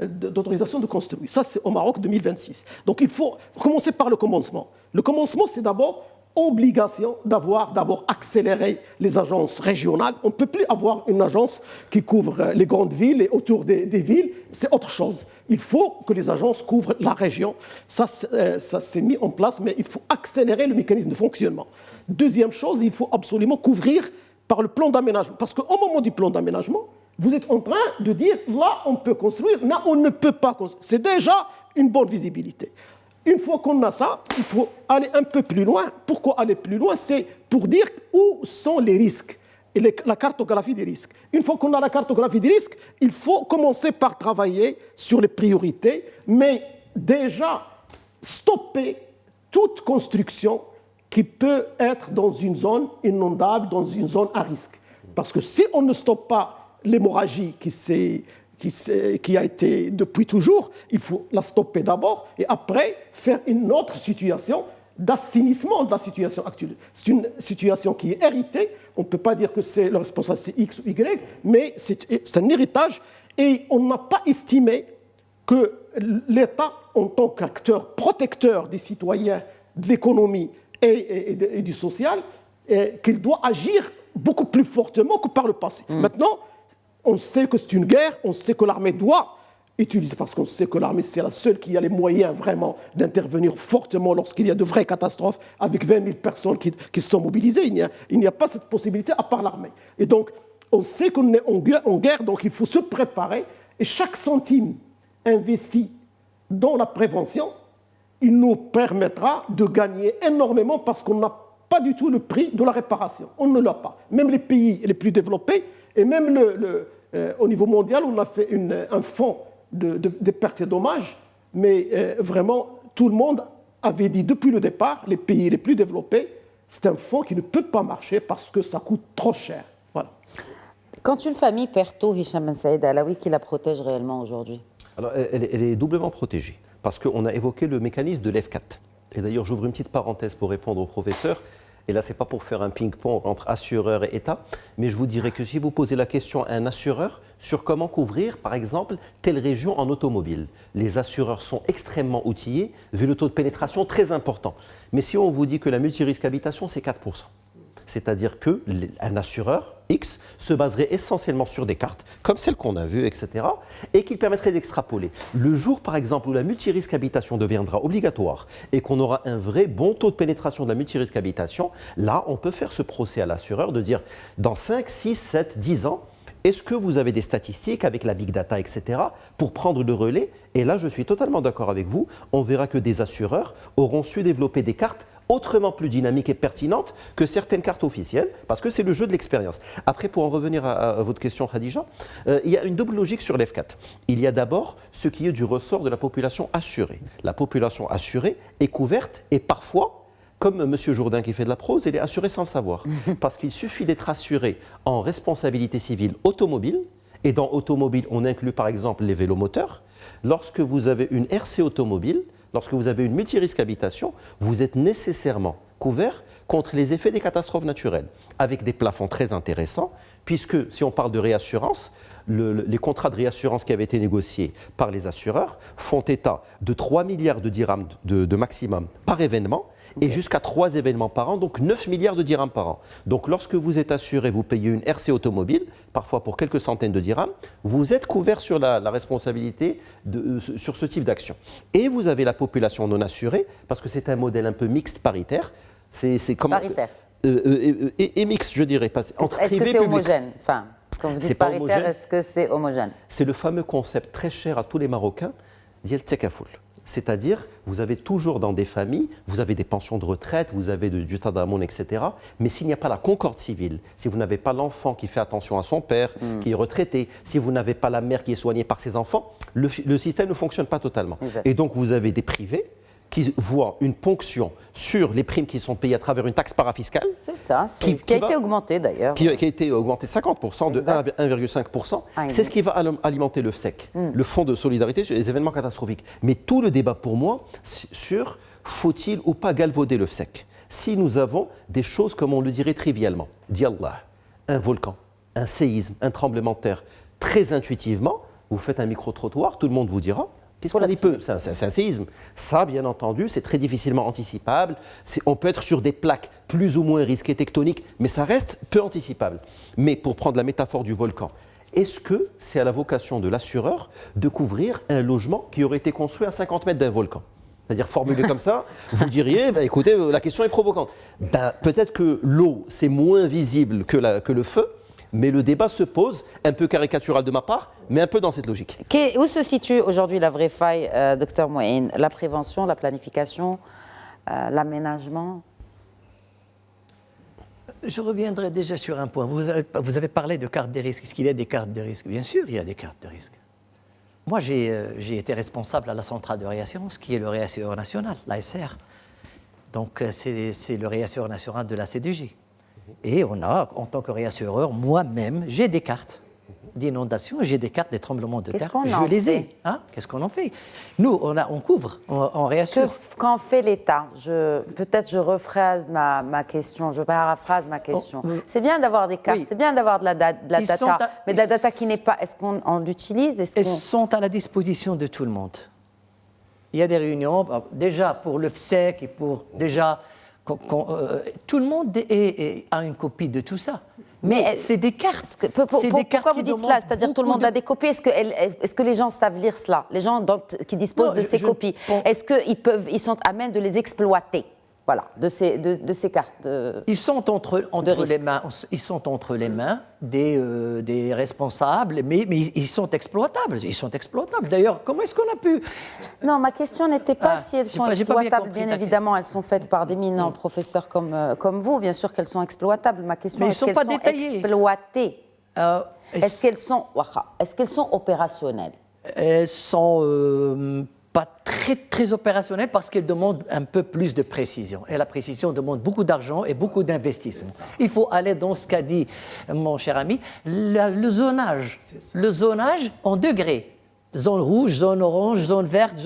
d'autorisation de construire. Ça, c'est au Maroc 2026. Donc il faut commencer par le commencement. Le commencement, c'est d'abord obligation d'avoir d'abord accéléré les agences régionales. On ne peut plus avoir une agence qui couvre les grandes villes et autour des villes. C'est autre chose. Il faut que les agences couvrent la région. Ça s'est mis en place, mais il faut accélérer le mécanisme de fonctionnement. Deuxième chose, il faut absolument couvrir par le plan d'aménagement. Parce qu'au moment du plan d'aménagement, vous êtes en train de dire, là, on peut construire, là, on ne peut pas construire. C'est déjà une bonne visibilité. Une fois qu'on a ça, il faut aller un peu plus loin. Pourquoi aller plus loin? C'est pour dire où sont les risques et la cartographie des risques. Une fois qu'on a la cartographie des risques, il faut commencer par travailler sur les priorités, mais déjà stopper toute construction qui peut être dans une zone inondable, dans une zone à risque. Parce que si on ne stoppe pas l'hémorragie qui a été depuis toujours, il faut la stopper d'abord et après faire une autre situation d'assainissement de la situation actuelle. C'est une situation qui est héritée. On ne peut pas dire que c'est le responsable, c'est X ou Y, mais c'est un héritage et on n'a pas estimé que l'État, en tant qu'acteur protecteur des citoyens, de l'économie et du social, qu'il doit agir beaucoup plus fortement que par le passé. Maintenant, on sait que c'est une guerre, on sait que l'armée doit utiliser, parce qu'on sait que l'armée, c'est la seule qui a les moyens vraiment d'intervenir fortement lorsqu'il y a de vraies catastrophes, avec 20 000 personnes qui sont mobilisées. Il n'y a pas cette possibilité à part l'armée. Et donc, on sait qu'on est en guerre, donc il faut se préparer. Et chaque centime investi dans la prévention, il nous permettra de gagner énormément parce qu'on n'a pas du tout le prix de la réparation. On ne l'a pas. Même les pays les plus développés, et même au niveau mondial, on a fait un fonds de pertes et dommages, mais vraiment, tout le monde avait dit depuis le départ, les pays les plus développés, c'est un fonds qui ne peut pas marcher parce que ça coûte trop cher. Voilà. Quand une famille perd tôt, Hicham Ben Saïd Alaoui, qui la protège réellement aujourd'hui? Alors, elle est doublement protégée, parce qu'on a évoqué le mécanisme de l'EF4. Et d'ailleurs, j'ouvre une petite parenthèse pour répondre au professeur. Et là, ce n'est pas pour faire un ping-pong entre assureur et État, mais je vous dirais que si vous posez la question à un assureur sur comment couvrir, par exemple, telle région en automobile, les assureurs sont extrêmement outillés, vu le taux de pénétration très important. Mais si on vous dit que la multirisque habitation, c'est 4%. C'est-à-dire qu'un assureur X se baserait essentiellement sur des cartes, comme celles qu'on a vues, etc., et qu'il permettrait d'extrapoler. Le jour, par exemple, où la multirisque habitation deviendra obligatoire et qu'on aura un vrai bon taux de pénétration de la multirisque habitation, là, on peut faire ce procès à l'assureur de dire, dans 5, 6, 7, 10 ans, est-ce que vous avez des statistiques avec la big data, etc., pour prendre le relais? Et là, je suis totalement d'accord avec vous. On verra que des assureurs auront su développer des cartes autrement plus dynamiques et pertinentes que certaines cartes officielles, parce que c'est le jeu de l'expérience. Après, pour en revenir à votre question, Khadija, il y a une double logique sur l'F4. Il y a d'abord ce qui est du ressort de la population assurée. La population assurée est couverte et parfois, comme M. Jourdain qui fait de la prose, elle est assurée sans le savoir. Parce qu'il suffit d'être assuré en responsabilité civile automobile, et dans automobile, on inclut par exemple les vélomoteurs. Lorsque vous avez une RC automobile, lorsque vous avez une multirisque habitation, vous êtes nécessairement couvert contre les effets des catastrophes naturelles, avec des plafonds très intéressants, puisque si on parle de réassurance, les contrats de réassurance qui avaient été négociés par les assureurs font état de 3 milliards de dirhams de maximum par événement, et jusqu'à 3 événements par an, donc 9 milliards de dirhams par an. Donc lorsque vous êtes assuré, vous payez une RC automobile, parfois pour quelques centaines de dirhams, vous êtes couvert sur la responsabilité sur ce type d'action. Et vous avez la population non assurée, parce que c'est un modèle un peu mixte paritaire. C'est comment, paritaire. Et mixte, je dirais. Est-ce que c'est homogène? Enfin, quand vous dites paritaire, est-ce que c'est homogène? C'est le fameux concept très cher à tous les Marocains, d'Yel Tekafoul. C'est-à-dire, vous avez toujours dans des familles, vous avez des pensions de retraite, vous avez du tadamon, etc. Mais s'il n'y a pas la concorde civile, si vous n'avez pas l'enfant qui fait attention à son père, qui est retraité, si vous n'avez pas la mère qui est soignée par ses enfants, le système ne fonctionne pas totalement. Exact. Et donc, vous avez des privés qui voient une ponction sur les primes qui sont payées à travers une taxe parafiscale. C'est ça, qui a été augmentée d'ailleurs. Qui a été augmentée 50%, de 1,5%. C'est ce qui va alimenter le FSEC, le Fonds de solidarité sur les événements catastrophiques. Mais tout le débat pour moi sur faut-il ou pas galvauder le FSEC. Si nous avons des choses comme on le dirait trivialement, d'Yallah, un volcan, un séisme, un tremblement de terre, très intuitivement, Vous faites un micro-trottoir, tout le monde vous dira. Qu'est-ce qu'on y peut? C'est un séisme. Ça, bien entendu, c'est très difficilement anticipable. On peut être sur des plaques plus ou moins risquées tectoniques, mais ça reste peu anticipable. Mais pour prendre la métaphore du volcan, est-ce que c'est à la vocation de l'assureur de couvrir un logement qui aurait été construit à 50 mètres d'un volcan? C'est-à-dire, formulé comme ça, vous diriez, écoutez, la question est provocante. Peut-être que l'eau, c'est moins visible que le feu, mais le débat se pose, un peu caricatural de ma part, mais un peu dans cette logique. Où se situe aujourd'hui la vraie faille, docteur Mouaïn? La prévention, la planification, l'aménagement? Je reviendrai déjà sur un point. Vous avez parlé de cartes des risques. Est-ce qu'il y a des cartes de risque? Bien sûr, il y a des cartes de risque. Moi, j'ai été responsable à la centrale de réassurance, qui est le réassureur national, l'ASR. Donc, c'est le réassureur national de la CDG. Et on a, en tant que réassureur, moi-même, j'ai des cartes d'inondation, j'ai des cartes des tremblements de terre. Je les ai. Hein? Qu'est-ce qu'on en fait? Nous, on couvre, on réassure. Qu'en fait l'État? Peut-être je rephrase ma question, je paraphrase ma question. C'est bien d'avoir des cartes, c'est bien d'avoir de la data, mais de la data qui n'est pas... Est-ce qu'on l'utilise? Elles sont à la disposition de tout le monde. Il y a des réunions, déjà pour le FSEC et pour déjà... tout le monde a une copie de tout ça. Mais c'est des cartes. Pourquoi vous dites cela? C'est-à-dire tout le monde a des copies. Est-ce que les gens savent lire cela? Les gens qui disposent de ces copies, est-ce qu'ils sont à même de les exploiter? Voilà, de ces cartes. Ils sont entre les mains des responsables, mais ils sont exploitables. Ils sont exploitables. D'ailleurs, comment est-ce qu'on a pu... Non, ma question n'était pas si elles sont exploitables. Bien évidemment, elles sont faites par d'éminents professeurs comme vous. Bien sûr qu'elles sont exploitables. Ma question est, est-ce qu'elles sont exploitées? Est-ce qu'elles sont opérationnelles? Elles sont... pas très opérationnel parce qu'elle demande un peu plus de précision. Et la précision demande beaucoup d'argent et beaucoup d'investissement. Il faut aller dans ce qu'a dit mon cher ami, le zonage. Le zonage en degrés. Zone rouge, zone orange, zone verte,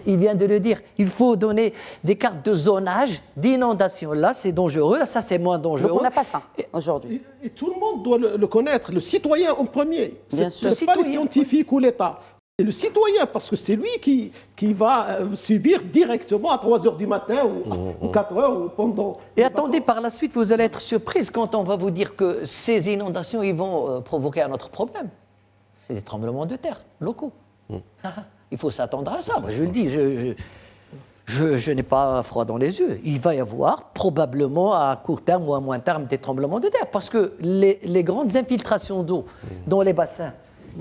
il vient de le dire. Il faut donner des cartes de zonage, d'inondation. Là, c'est dangereux, là, ça, c'est moins dangereux. Donc, on n'a pas ça aujourd'hui. Et tout le monde doit le connaître, le citoyen en premier. Bien sûr. Ce n'est pas les scientifiques ou l'État. C'est le citoyen, parce que c'est lui qui va subir directement à 3 h du matin ou 4 h ou pendant... Et attendez, par la suite, vous allez être surprise quand on va vous dire que ces inondations, ils vont provoquer un autre problème. C'est des tremblements de terre locaux. Il faut s'attendre à ça. Moi, je le dis, je n'ai pas froid dans les yeux. Il va y avoir probablement à court terme ou à moyen terme des tremblements de terre, parce que les grandes infiltrations d'eau dans les bassins,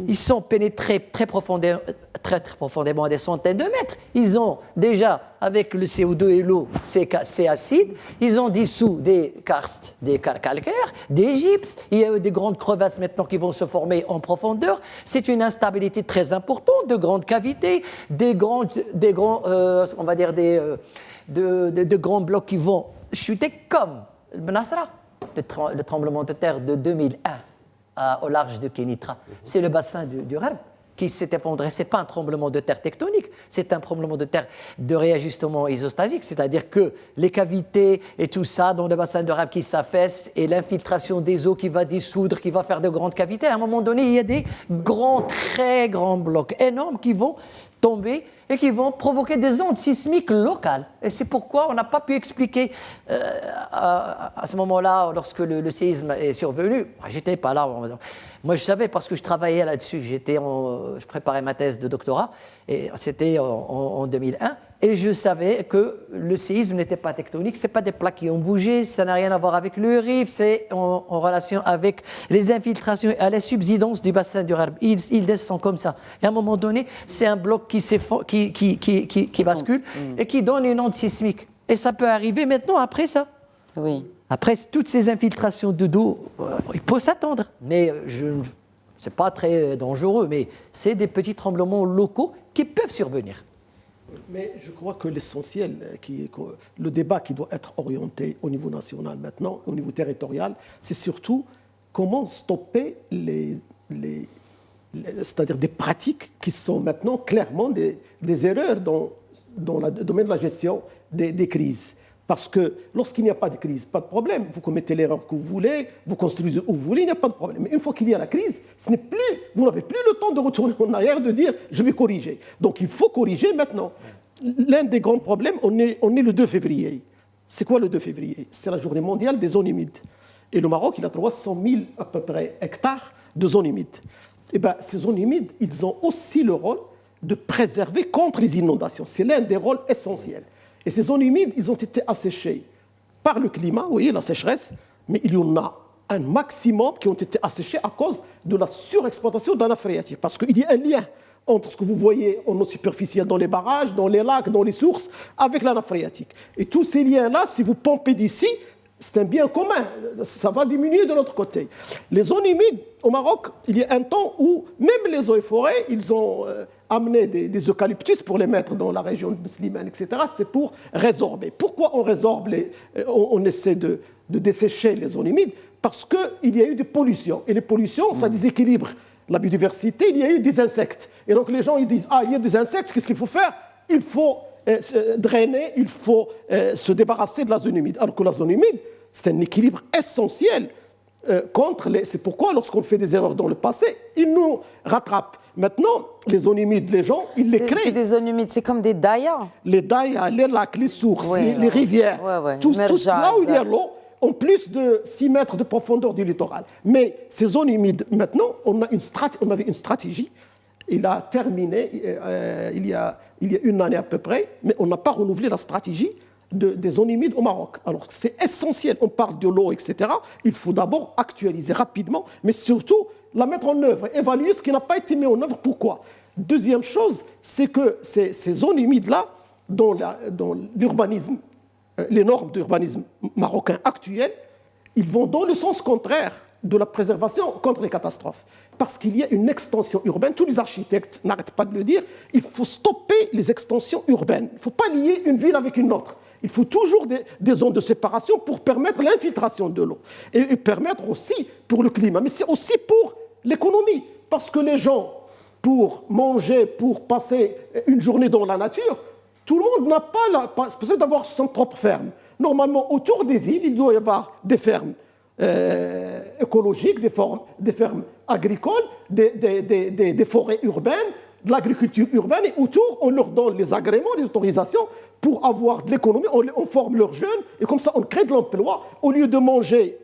ils sont pénétrés très profondément à des centaines de mètres. Ils ont déjà, avec le CO2 et l'eau, c'est acide. Ils ont dissous des karstes, des calcaires, des gypses. Il y a eu des grandes crevasses maintenant qui vont se former en profondeur. C'est une instabilité très importante, de grandes cavités, de grands blocs qui vont chuter comme le Nasra, le tremblement de terre de 2001. Au large de Kénitra. C'est le bassin du Rab qui s'est effondré. Ce n'est pas un tremblement de terre tectonique, c'est un tremblement de terre de réajustement isostasique, c'est-à-dire que les cavités et tout ça dans le bassin de Rab qui s'affaissent et l'infiltration des eaux qui va dissoudre, qui va faire de grandes cavités. À un moment donné, il y a des très grands blocs énormes qui vont tomber et qui vont provoquer des ondes sismiques locales. Et c'est pourquoi on n'a pas pu expliquer à ce moment-là, lorsque le séisme est survenu, j'étais pas là. Moi, je savais parce que je travaillais là-dessus. Je préparais ma thèse de doctorat, et c'était en 2001. Et je savais que le séisme n'était pas tectonique, ce n'est pas des plaques qui ont bougé, ça n'a rien à voir avec le rift, c'est en relation avec les infiltrations et la subsidence du bassin du Rab. Ils descendent comme ça. Et à un moment donné, c'est un bloc qui bascule et qui donne une onde sismique. Et ça peut arriver maintenant après ça. Oui. Après toutes ces infiltrations de dos, il faut s'attendre. Mais c'est pas très dangereux, mais c'est des petits tremblements locaux qui peuvent survenir. Mais je crois que l'essentiel, le débat qui doit être orienté au niveau national maintenant, au niveau territorial, c'est surtout comment stopper c'est-à-dire des pratiques qui sont maintenant clairement des erreurs dans le domaine de la gestion des crises. Parce que lorsqu'il n'y a pas de crise, pas de problème. Vous commettez l'erreur que vous voulez, vous construisez où vous voulez, il n'y a pas de problème. Mais une fois qu'il y a la crise, vous n'avez plus le temps de retourner en arrière, de dire je vais corriger. Donc il faut corriger maintenant. L'un des grands problèmes, on est le 2 février. C'est quoi le 2 février? C'est la journée mondiale des zones humides. Et le Maroc, il a 300 000 à peu près hectares de zones humides. Et bien, ces zones humides, ils ont aussi le rôle de préserver contre les inondations. C'est l'un des rôles essentiels. Et ces zones humides, ils ont été asséchées par le climat, vous voyez, la sécheresse, mais il y en a un maximum qui ont été asséchés à cause de la surexploitation de la nappe phréatique. Parce qu'il y a un lien entre ce que vous voyez en eau superficielle dans les barrages, dans les lacs, dans les sources, avec la nappe phréatique. Et tous ces liens-là, si vous pompez d'ici, c'est un bien commun, ça va diminuer de l'autre côté. Les zones humides, au Maroc, il y a un temps où même les eaux et forêts, ils ont amené des eucalyptus pour les mettre dans la région de Slimane, etc. C'est pour résorber. Pourquoi on résorbe, on essaie de dessécher les zones humides? Parce qu'il y a eu des pollutions. Et les pollutions, ça déséquilibre la biodiversité, il y a eu des insectes. Et donc les gens ils disent, il y a des insectes, qu'est-ce qu'il faut faire? Il faut drainer, il faut se débarrasser de la zone humide. Alors que la zone humide, c'est un équilibre essentiel c'est pourquoi lorsqu'on fait des erreurs dans le passé, ils nous rattrapent. Maintenant, les zones humides, les gens, ils les créent. C'est des zones humides, c'est comme des dayas. Les dayas, les lacs, les sources, les rivières, tout là où il y a l'eau, en plus de 6 mètres de profondeur du littoral. Mais ces zones humides, maintenant, on avait une stratégie. Il a terminé il y a une année à peu près, mais on n'a pas renouvelé la stratégie des zones humides au Maroc. Alors c'est essentiel, on parle de l'eau, etc. Il faut d'abord actualiser rapidement, mais surtout la mettre en œuvre, évaluer ce qui n'a pas été mis en œuvre. Pourquoi? Deuxième chose, c'est que ces zones humides-là, dans l'urbanisme, les normes d'urbanisme marocain actuelles, ils vont dans le sens contraire de la préservation contre les catastrophes. Parce qu'il y a une extension urbaine, tous les architectes n'arrêtent pas de le dire, il faut stopper les extensions urbaines. Il ne faut pas lier une ville avec une autre. Il faut toujours des zones de séparation pour permettre l'infiltration de l'eau. Et permettre aussi pour le climat, mais c'est aussi pour l'économie. Parce que les gens, pour manger, pour passer une journée dans la nature, tout le monde n'a pas la possibilité d'avoir son propre ferme. Normalement, autour des villes, il doit y avoir des fermes écologiques, des fermes agricoles, des forêts urbaines, de l'agriculture urbaine, et autour, on leur donne les agréments, les autorisations pour avoir de l'économie, on forme leurs jeunes, et comme ça, on crée de l'emploi. Au lieu de manger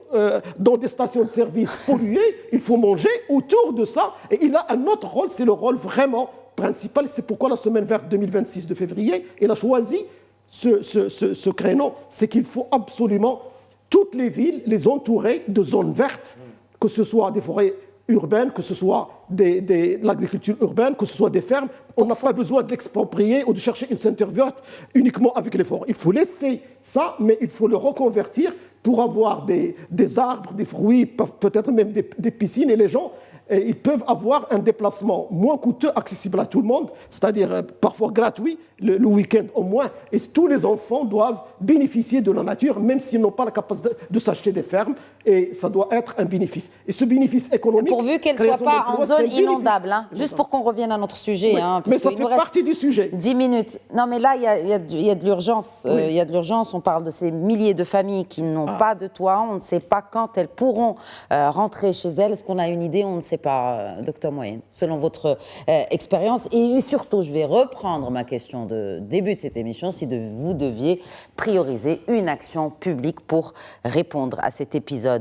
dans des stations de service polluées, il faut manger autour de ça, et il a un autre rôle, c'est le rôle vraiment principal. C'est pourquoi la semaine verte 2026 de février, il a choisi ce créneau, c'est qu'il faut absolument toutes les villes les entourer de zones vertes, que ce soit des forêts urbaines, que ce soit de l'agriculture urbaine, que ce soit des fermes. On n'a pas besoin de l'exproprier ou de chercher une ceinture verte uniquement avec les forêts. Il faut laisser ça, mais il faut le reconvertir pour avoir des arbres, des fruits, peut-être même des piscines, et les gens ils peuvent avoir un déplacement moins coûteux, accessible à tout le monde, c'est-à-dire parfois gratuit, le week-end au moins. Et tous les enfants doivent bénéficier de la nature, même s'ils n'ont pas la capacité de s'acheter des fermes, et ça doit être un bénéfice. Et ce bénéfice économique... Pourvu qu'elle ne soit pas en zone inondable, hein. Juste pour qu'on revienne à notre sujet. Oui, hein, mais ça fait partie du sujet. 10 minutes. Non, mais là, il y a de l'urgence. Oui. Il y a de l'urgence. On parle de ces milliers de familles qui n'ont pas de toit. On ne sait pas quand elles pourront rentrer chez elles. Est-ce qu'on a une idée? On ne sait pas, docteur Moyenne, selon votre expérience. Et surtout, je vais reprendre ma question de début de cette émission. Si vous deviez prioriser une action publique pour répondre à cet épisode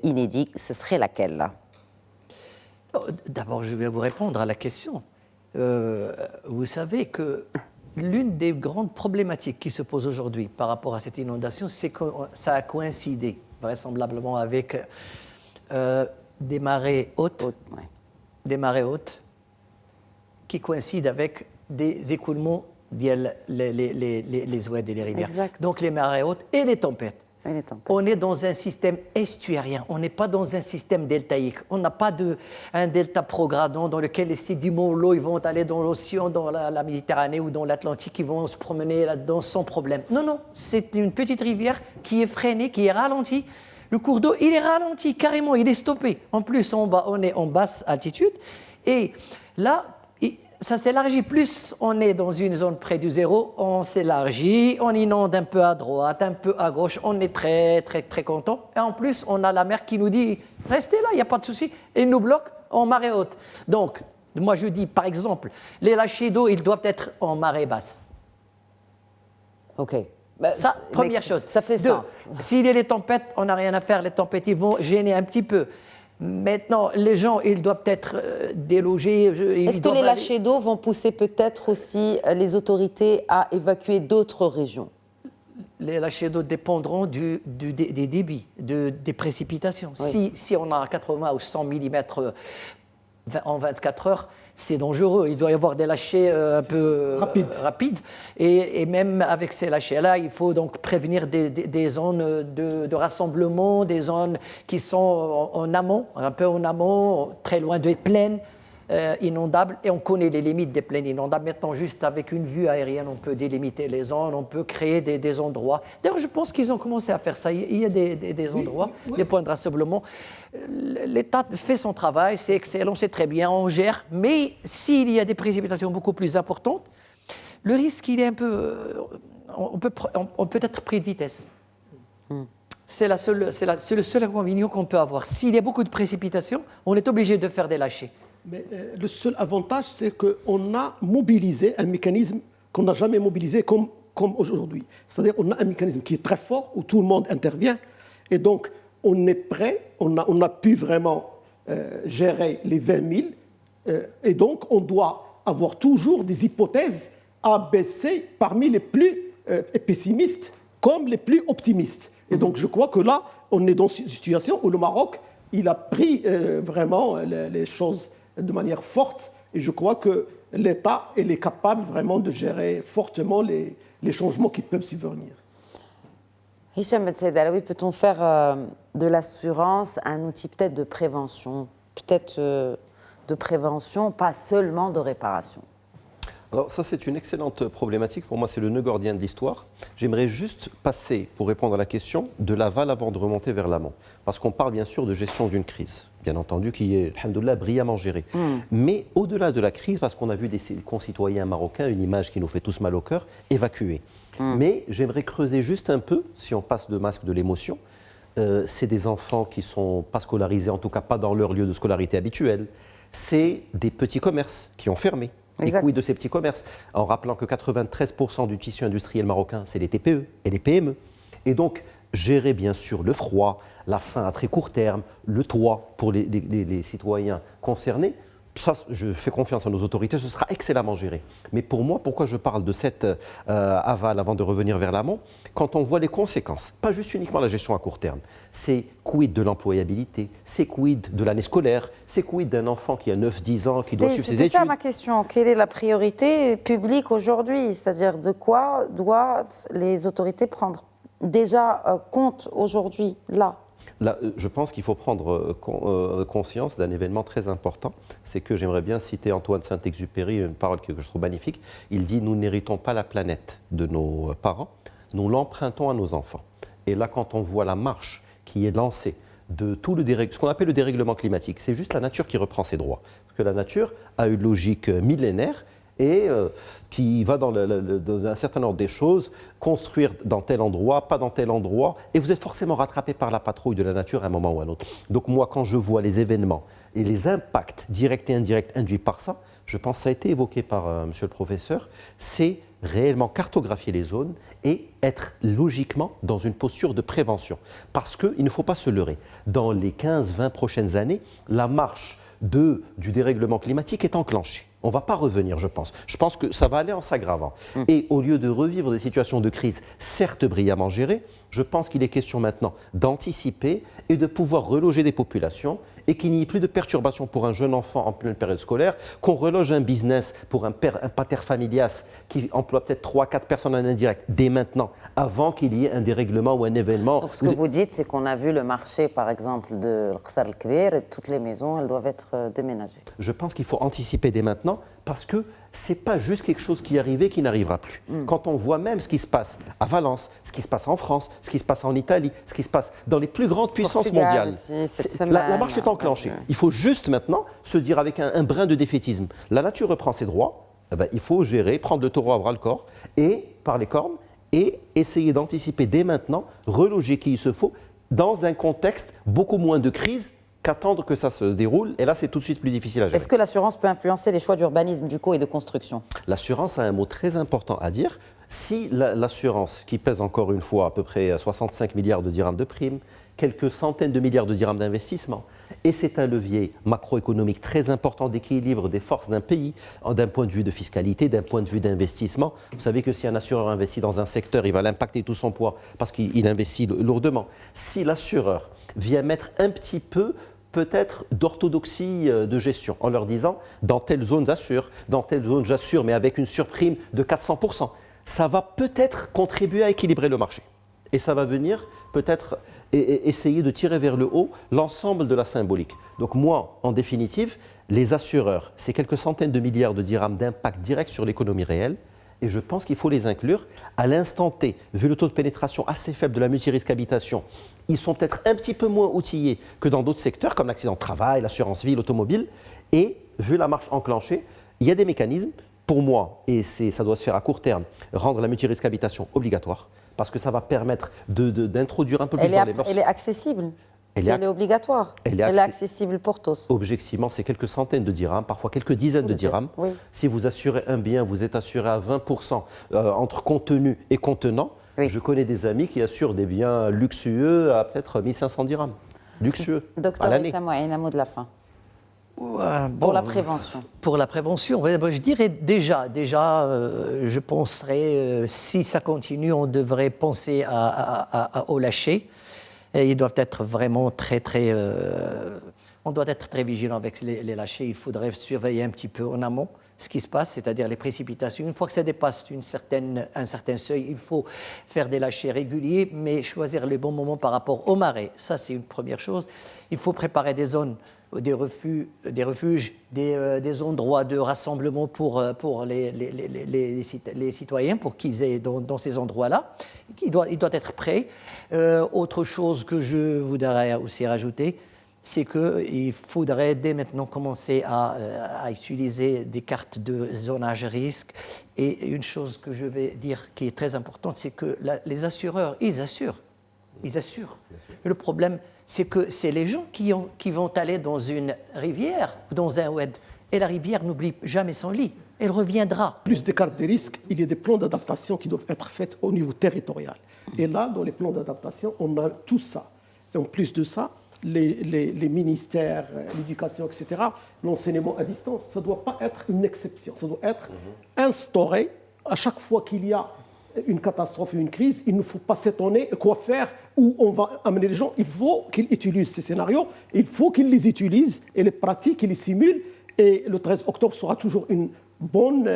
inédit, ce serait laquelle? D'abord, je vais vous répondre à la question. Vous savez que l'une des grandes problématiques qui se posent aujourd'hui par rapport à cette inondation, c'est que ça a coïncidé vraisemblablement avec des marées hautes, des marées hautes qui coïncident avec des écoulements les oueds et les rivières. Exact. Donc les marées hautes et les tempêtes. On est dans un système estuarien, on n'est pas dans un système deltaïque. On n'a pas un delta progradant dans lequel les sédiments l'eau ils vont aller dans l'océan, dans la Méditerranée ou dans l'Atlantique, ils vont se promener là-dedans sans problème. Non, non, c'est une petite rivière qui est freinée, qui est ralentie. Le cours d'eau, il est ralenti carrément, il est stoppé. En plus, en bas, on est en basse altitude. Et là, ça s'élargit. Plus on est dans une zone près du zéro, on s'élargit, on inonde un peu à droite, un peu à gauche, on est très, très, très content. Et en plus, on a la mer qui nous dit « Restez là, il n'y a pas de souci », et nous bloque en marée haute. Donc, moi je dis, par exemple, les lâchers d'eau, ils doivent être en marée basse. OK. Ça, première chose. Ça fait sens. S'il y a les tempêtes, on n'a rien à faire. Les tempêtes, ils vont gêner un petit peu. Maintenant, les gens, ils doivent être délogés. Est-ce que les lâchers d'eau vont pousser peut-être aussi les autorités à évacuer d'autres régions? Les lâchers d'eau dépendront des débits, des précipitations. Oui. Si on a 80 ou 100 mm en 24 heures, c'est dangereux. Il doit y avoir des lâchers un peu rapides. Et même avec ces lâchers-là, il faut donc prévenir des zones de rassemblement, des zones qui sont en amont, un peu en amont, très loin des plaines inondables. Et on connaît les limites des plaines inondables. Maintenant, juste avec une vue aérienne, on peut délimiter les zones, on peut créer des endroits. D'ailleurs, je pense qu'ils ont commencé à faire ça. Il y a des endroits, des points de rassemblement. L'État fait son travail, c'est excellent, c'est très bien, on gère. Mais s'il y a des précipitations beaucoup plus importantes, le risque, il est un peu... On peut être pris de vitesse. C'est le seul inconvénient qu'on peut avoir. S'il y a beaucoup de précipitations, on est obligé de faire des lâchers. Mais le seul avantage, c'est qu'on a mobilisé un mécanisme qu'on n'a jamais mobilisé comme aujourd'hui. C'est-à-dire qu'on a un mécanisme qui est très fort, où tout le monde intervient. Et donc, on est prêt, on a pu vraiment gérer les 20 000. Et donc, on doit avoir toujours des hypothèses A, B, C parmi les plus pessimistes comme les plus optimistes. Et donc, je crois que là, on est dans une situation où le Maroc, il a pris vraiment les choses de manière forte, et je crois que l'État est capable vraiment de gérer fortement les changements qui peuvent survenir. Hicham Ben Saïd Alaoui, peut-on faire de l'assurance un outil peut-être de prévention, pas seulement de réparation? Alors ça, c'est une excellente problématique. Pour moi, c'est le nœud gordien de l'histoire. J'aimerais juste passer, pour répondre à la question, de l'aval avant de remonter vers l'amont. Parce qu'on parle bien sûr de gestion d'une crise, bien entendu, qui est, alhamdoulilah, brillamment gérée. Mais au-delà de la crise, parce qu'on a vu des concitoyens marocains, une image qui nous fait tous mal au cœur, évacués. Mais j'aimerais creuser juste un peu, si on passe de masque de l'émotion, c'est des enfants qui ne sont pas scolarisés, en tout cas pas dans leur lieu de scolarité habituel. C'est des petits commerces qui ont fermé. Et quid de ces petits commerces, en rappelant que 93% du tissu industriel marocain, c'est les TPE et les PME. Et donc, gérer bien sûr le froid, la faim à très court terme, le toit pour les citoyens concernés, ça, je fais confiance à nos autorités, ce sera excellemment géré. Mais pour moi, pourquoi je parle de cette aval avant de revenir vers l'amont? Quand on voit les conséquences, pas juste uniquement la gestion à court terme, c'est quid de l'employabilité, c'est quid de l'année scolaire, c'est quid d'un enfant qui a 9-10 ans, qui doit suivre ses études. C'est ça ma question. Quelle est la priorité publique aujourd'hui? C'est-à-dire de quoi doivent les autorités prendre déjà compte aujourd'hui, là? Là, je pense qu'il faut prendre conscience d'un événement très important. C'est que j'aimerais bien citer Antoine Saint-Exupéry, une parole que je trouve magnifique. Il dit « Nous n'héritons pas la planète de nos parents, nous l'empruntons à nos enfants ». Et là, quand on voit la marche qui est lancée de tout ce qu'on appelle le dérèglement climatique, c'est juste la nature qui reprend ses droits. Parce que la nature a une logique millénaire et qui va dans un certain ordre des choses, construire dans tel endroit, pas dans tel endroit, et vous êtes forcément rattrapé par la patrouille de la nature à un moment ou à un autre. Donc moi, quand je vois les événements et les impacts directs et indirects induits par ça, je pense que ça a été évoqué par monsieur le professeur, c'est réellement cartographier les zones et être logiquement dans une posture de prévention. Parce qu'il ne faut pas se leurrer. Dans les 15-20 prochaines années, la marche du dérèglement climatique est enclenchée. On ne va pas revenir, je pense. Je pense que ça va aller en s'aggravant. Et au lieu de revivre des situations de crise, certes brillamment gérées, je pense qu'il est question maintenant d'anticiper et de pouvoir reloger des populations et qu'il n'y ait plus de perturbations pour un jeune enfant en pleine période scolaire, qu'on reloge un business pour un pater familias qui emploie peut-être 3-4 personnes en indirect dès maintenant, avant qu'il y ait un dérèglement ou un événement. Donc ce que vous dites, c'est qu'on a vu le marché, par exemple, de Qsar el-Kbir et toutes les maisons, elles doivent être déménagées. Je pense qu'il faut anticiper dès maintenant important parce que ce n'est pas juste quelque chose qui est arrivé qui n'arrivera plus. Quand on voit même ce qui se passe à Valence, ce qui se passe en France, ce qui se passe en Italie, ce qui se passe dans les plus grandes puissances mondiales, la marche est enclenchée. Il faut juste maintenant se dire avec un brin de défaitisme, la nature reprend ses droits, eh ben, il faut gérer, prendre le taureau à bras le corps et par les cornes et essayer d'anticiper dès maintenant, reloger qui il se faut dans un contexte beaucoup moins de crise qu'attendre que ça se déroule. Et là, c'est tout de suite plus difficile à gérer. Est-ce que l'assurance peut influencer les choix d'urbanisme, du coup, et de construction? L'assurance a un mot très important à dire. Si l'assurance, qui pèse encore une fois à peu près 65 milliards de dirhams de primes, quelques centaines de milliards de dirhams d'investissement, et c'est un levier macroéconomique très important d'équilibre des forces d'un pays, d'un point de vue de fiscalité, d'un point de vue d'investissement. Vous savez que si un assureur investit dans un secteur, il va l'impacter tout son poids parce qu'il investit lourdement. Si l'assureur vient mettre un petit peu peut-être d'orthodoxie de gestion, en leur disant dans telle zone j'assure, dans telle zone j'assure, mais avec une surprime de 400%, ça va peut-être contribuer à équilibrer le marché. Et ça va venir peut-être essayer de tirer vers le haut l'ensemble de la symbolique. Donc moi, en définitive, les assureurs, c'est quelques centaines de milliards de dirhams d'impact direct sur l'économie réelle. Et je pense qu'il faut les inclure. À l'instant T, vu le taux de pénétration assez faible de la multirisque habitation, ils sont peut-être un petit peu moins outillés que dans d'autres secteurs, comme l'accident de travail, l'assurance vie, l'automobile. Et vu la marche enclenchée, il y a des mécanismes, pour moi, et ça doit se faire à court terme, rendre la multirisque habitation obligatoire, parce que ça va permettre d'introduire un peu plus dans les mœurs. Elle est accessible. Elle est obligatoire. Elle est accessible pour tous. Objectivement, c'est quelques centaines de dirhams, parfois quelques dizaines de dirhams. Oui. Si vous assurez un bien, vous êtes assuré à 20% entre contenu et contenant. Oui. Je connais des amis qui assurent des biens luxueux à peut-être 1500 dirhams. Luxueux, Docteur à l'année. Issa Moaïn, un mot de la fin. Bon, pour la prévention. Pour la prévention, je dirais déjà je penserais, si ça continue, on devrait penser au lâcher. Et ils doivent être vraiment on doit être très vigilant avec les lâchers. Il faudrait surveiller un petit peu en amont ce qui se passe, c'est-à-dire les précipitations. Une fois que ça dépasse un certain seuil, il faut faire des lâchers réguliers, mais choisir les bons moments par rapport au marais. Ça, c'est une première chose. Il faut préparer des zones, des refuges, des endroits de rassemblement pour les citoyens, pour qu'ils aient dans ces endroits-là. Il doit être prêt. Autre chose que je voudrais aussi rajouter, c'est qu'il faudrait dès maintenant commencer à utiliser des cartes de zonage risque. Et une chose que je vais dire qui est très importante, c'est que les assureurs, ils assurent. Le problème, c'est que c'est les gens qui vont aller dans une rivière ou dans un oued. Et la rivière n'oublie jamais son lit. Elle reviendra. Plus des cartes de risque, il y a des plans d'adaptation qui doivent être faits au niveau territorial. Et là, dans les plans d'adaptation, on a tout ça. Et en plus de ça, les ministères, l'éducation, etc., l'enseignement à distance, ça ne doit pas être une exception. Ça doit être instauré à chaque fois qu'il y a une catastrophe ou une crise. Il ne faut pas s'étonner quoi faire, où on va amener les gens. Il faut qu'ils utilisent ces scénarios, il faut qu'ils les utilisent et les pratiquent et les simulent. Et le 13 octobre sera toujours une bonne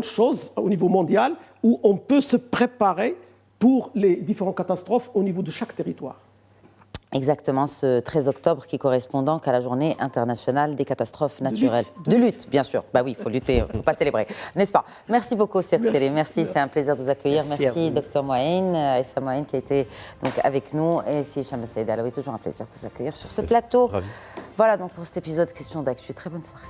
chose au niveau mondial où on peut se préparer pour les différentes catastrophes au niveau de chaque territoire. Exactement, ce 13 octobre qui correspond donc à la journée internationale des catastrophes naturelles. De lutte, bien sûr. Bah oui, il faut lutter, il ne faut pas célébrer, n'est-ce pas? Merci beaucoup, Sir Sélé. Merci, c'est un plaisir de vous accueillir. Merci, Dr Moaïn, Issa Moaïn qui a été donc avec nous. Et ici, Hicham Saïd Alaoui, toujours un plaisir de vous accueillir sur ce plateau. Ravi. Voilà donc pour cet épisode Question d'actu. Très bonne soirée.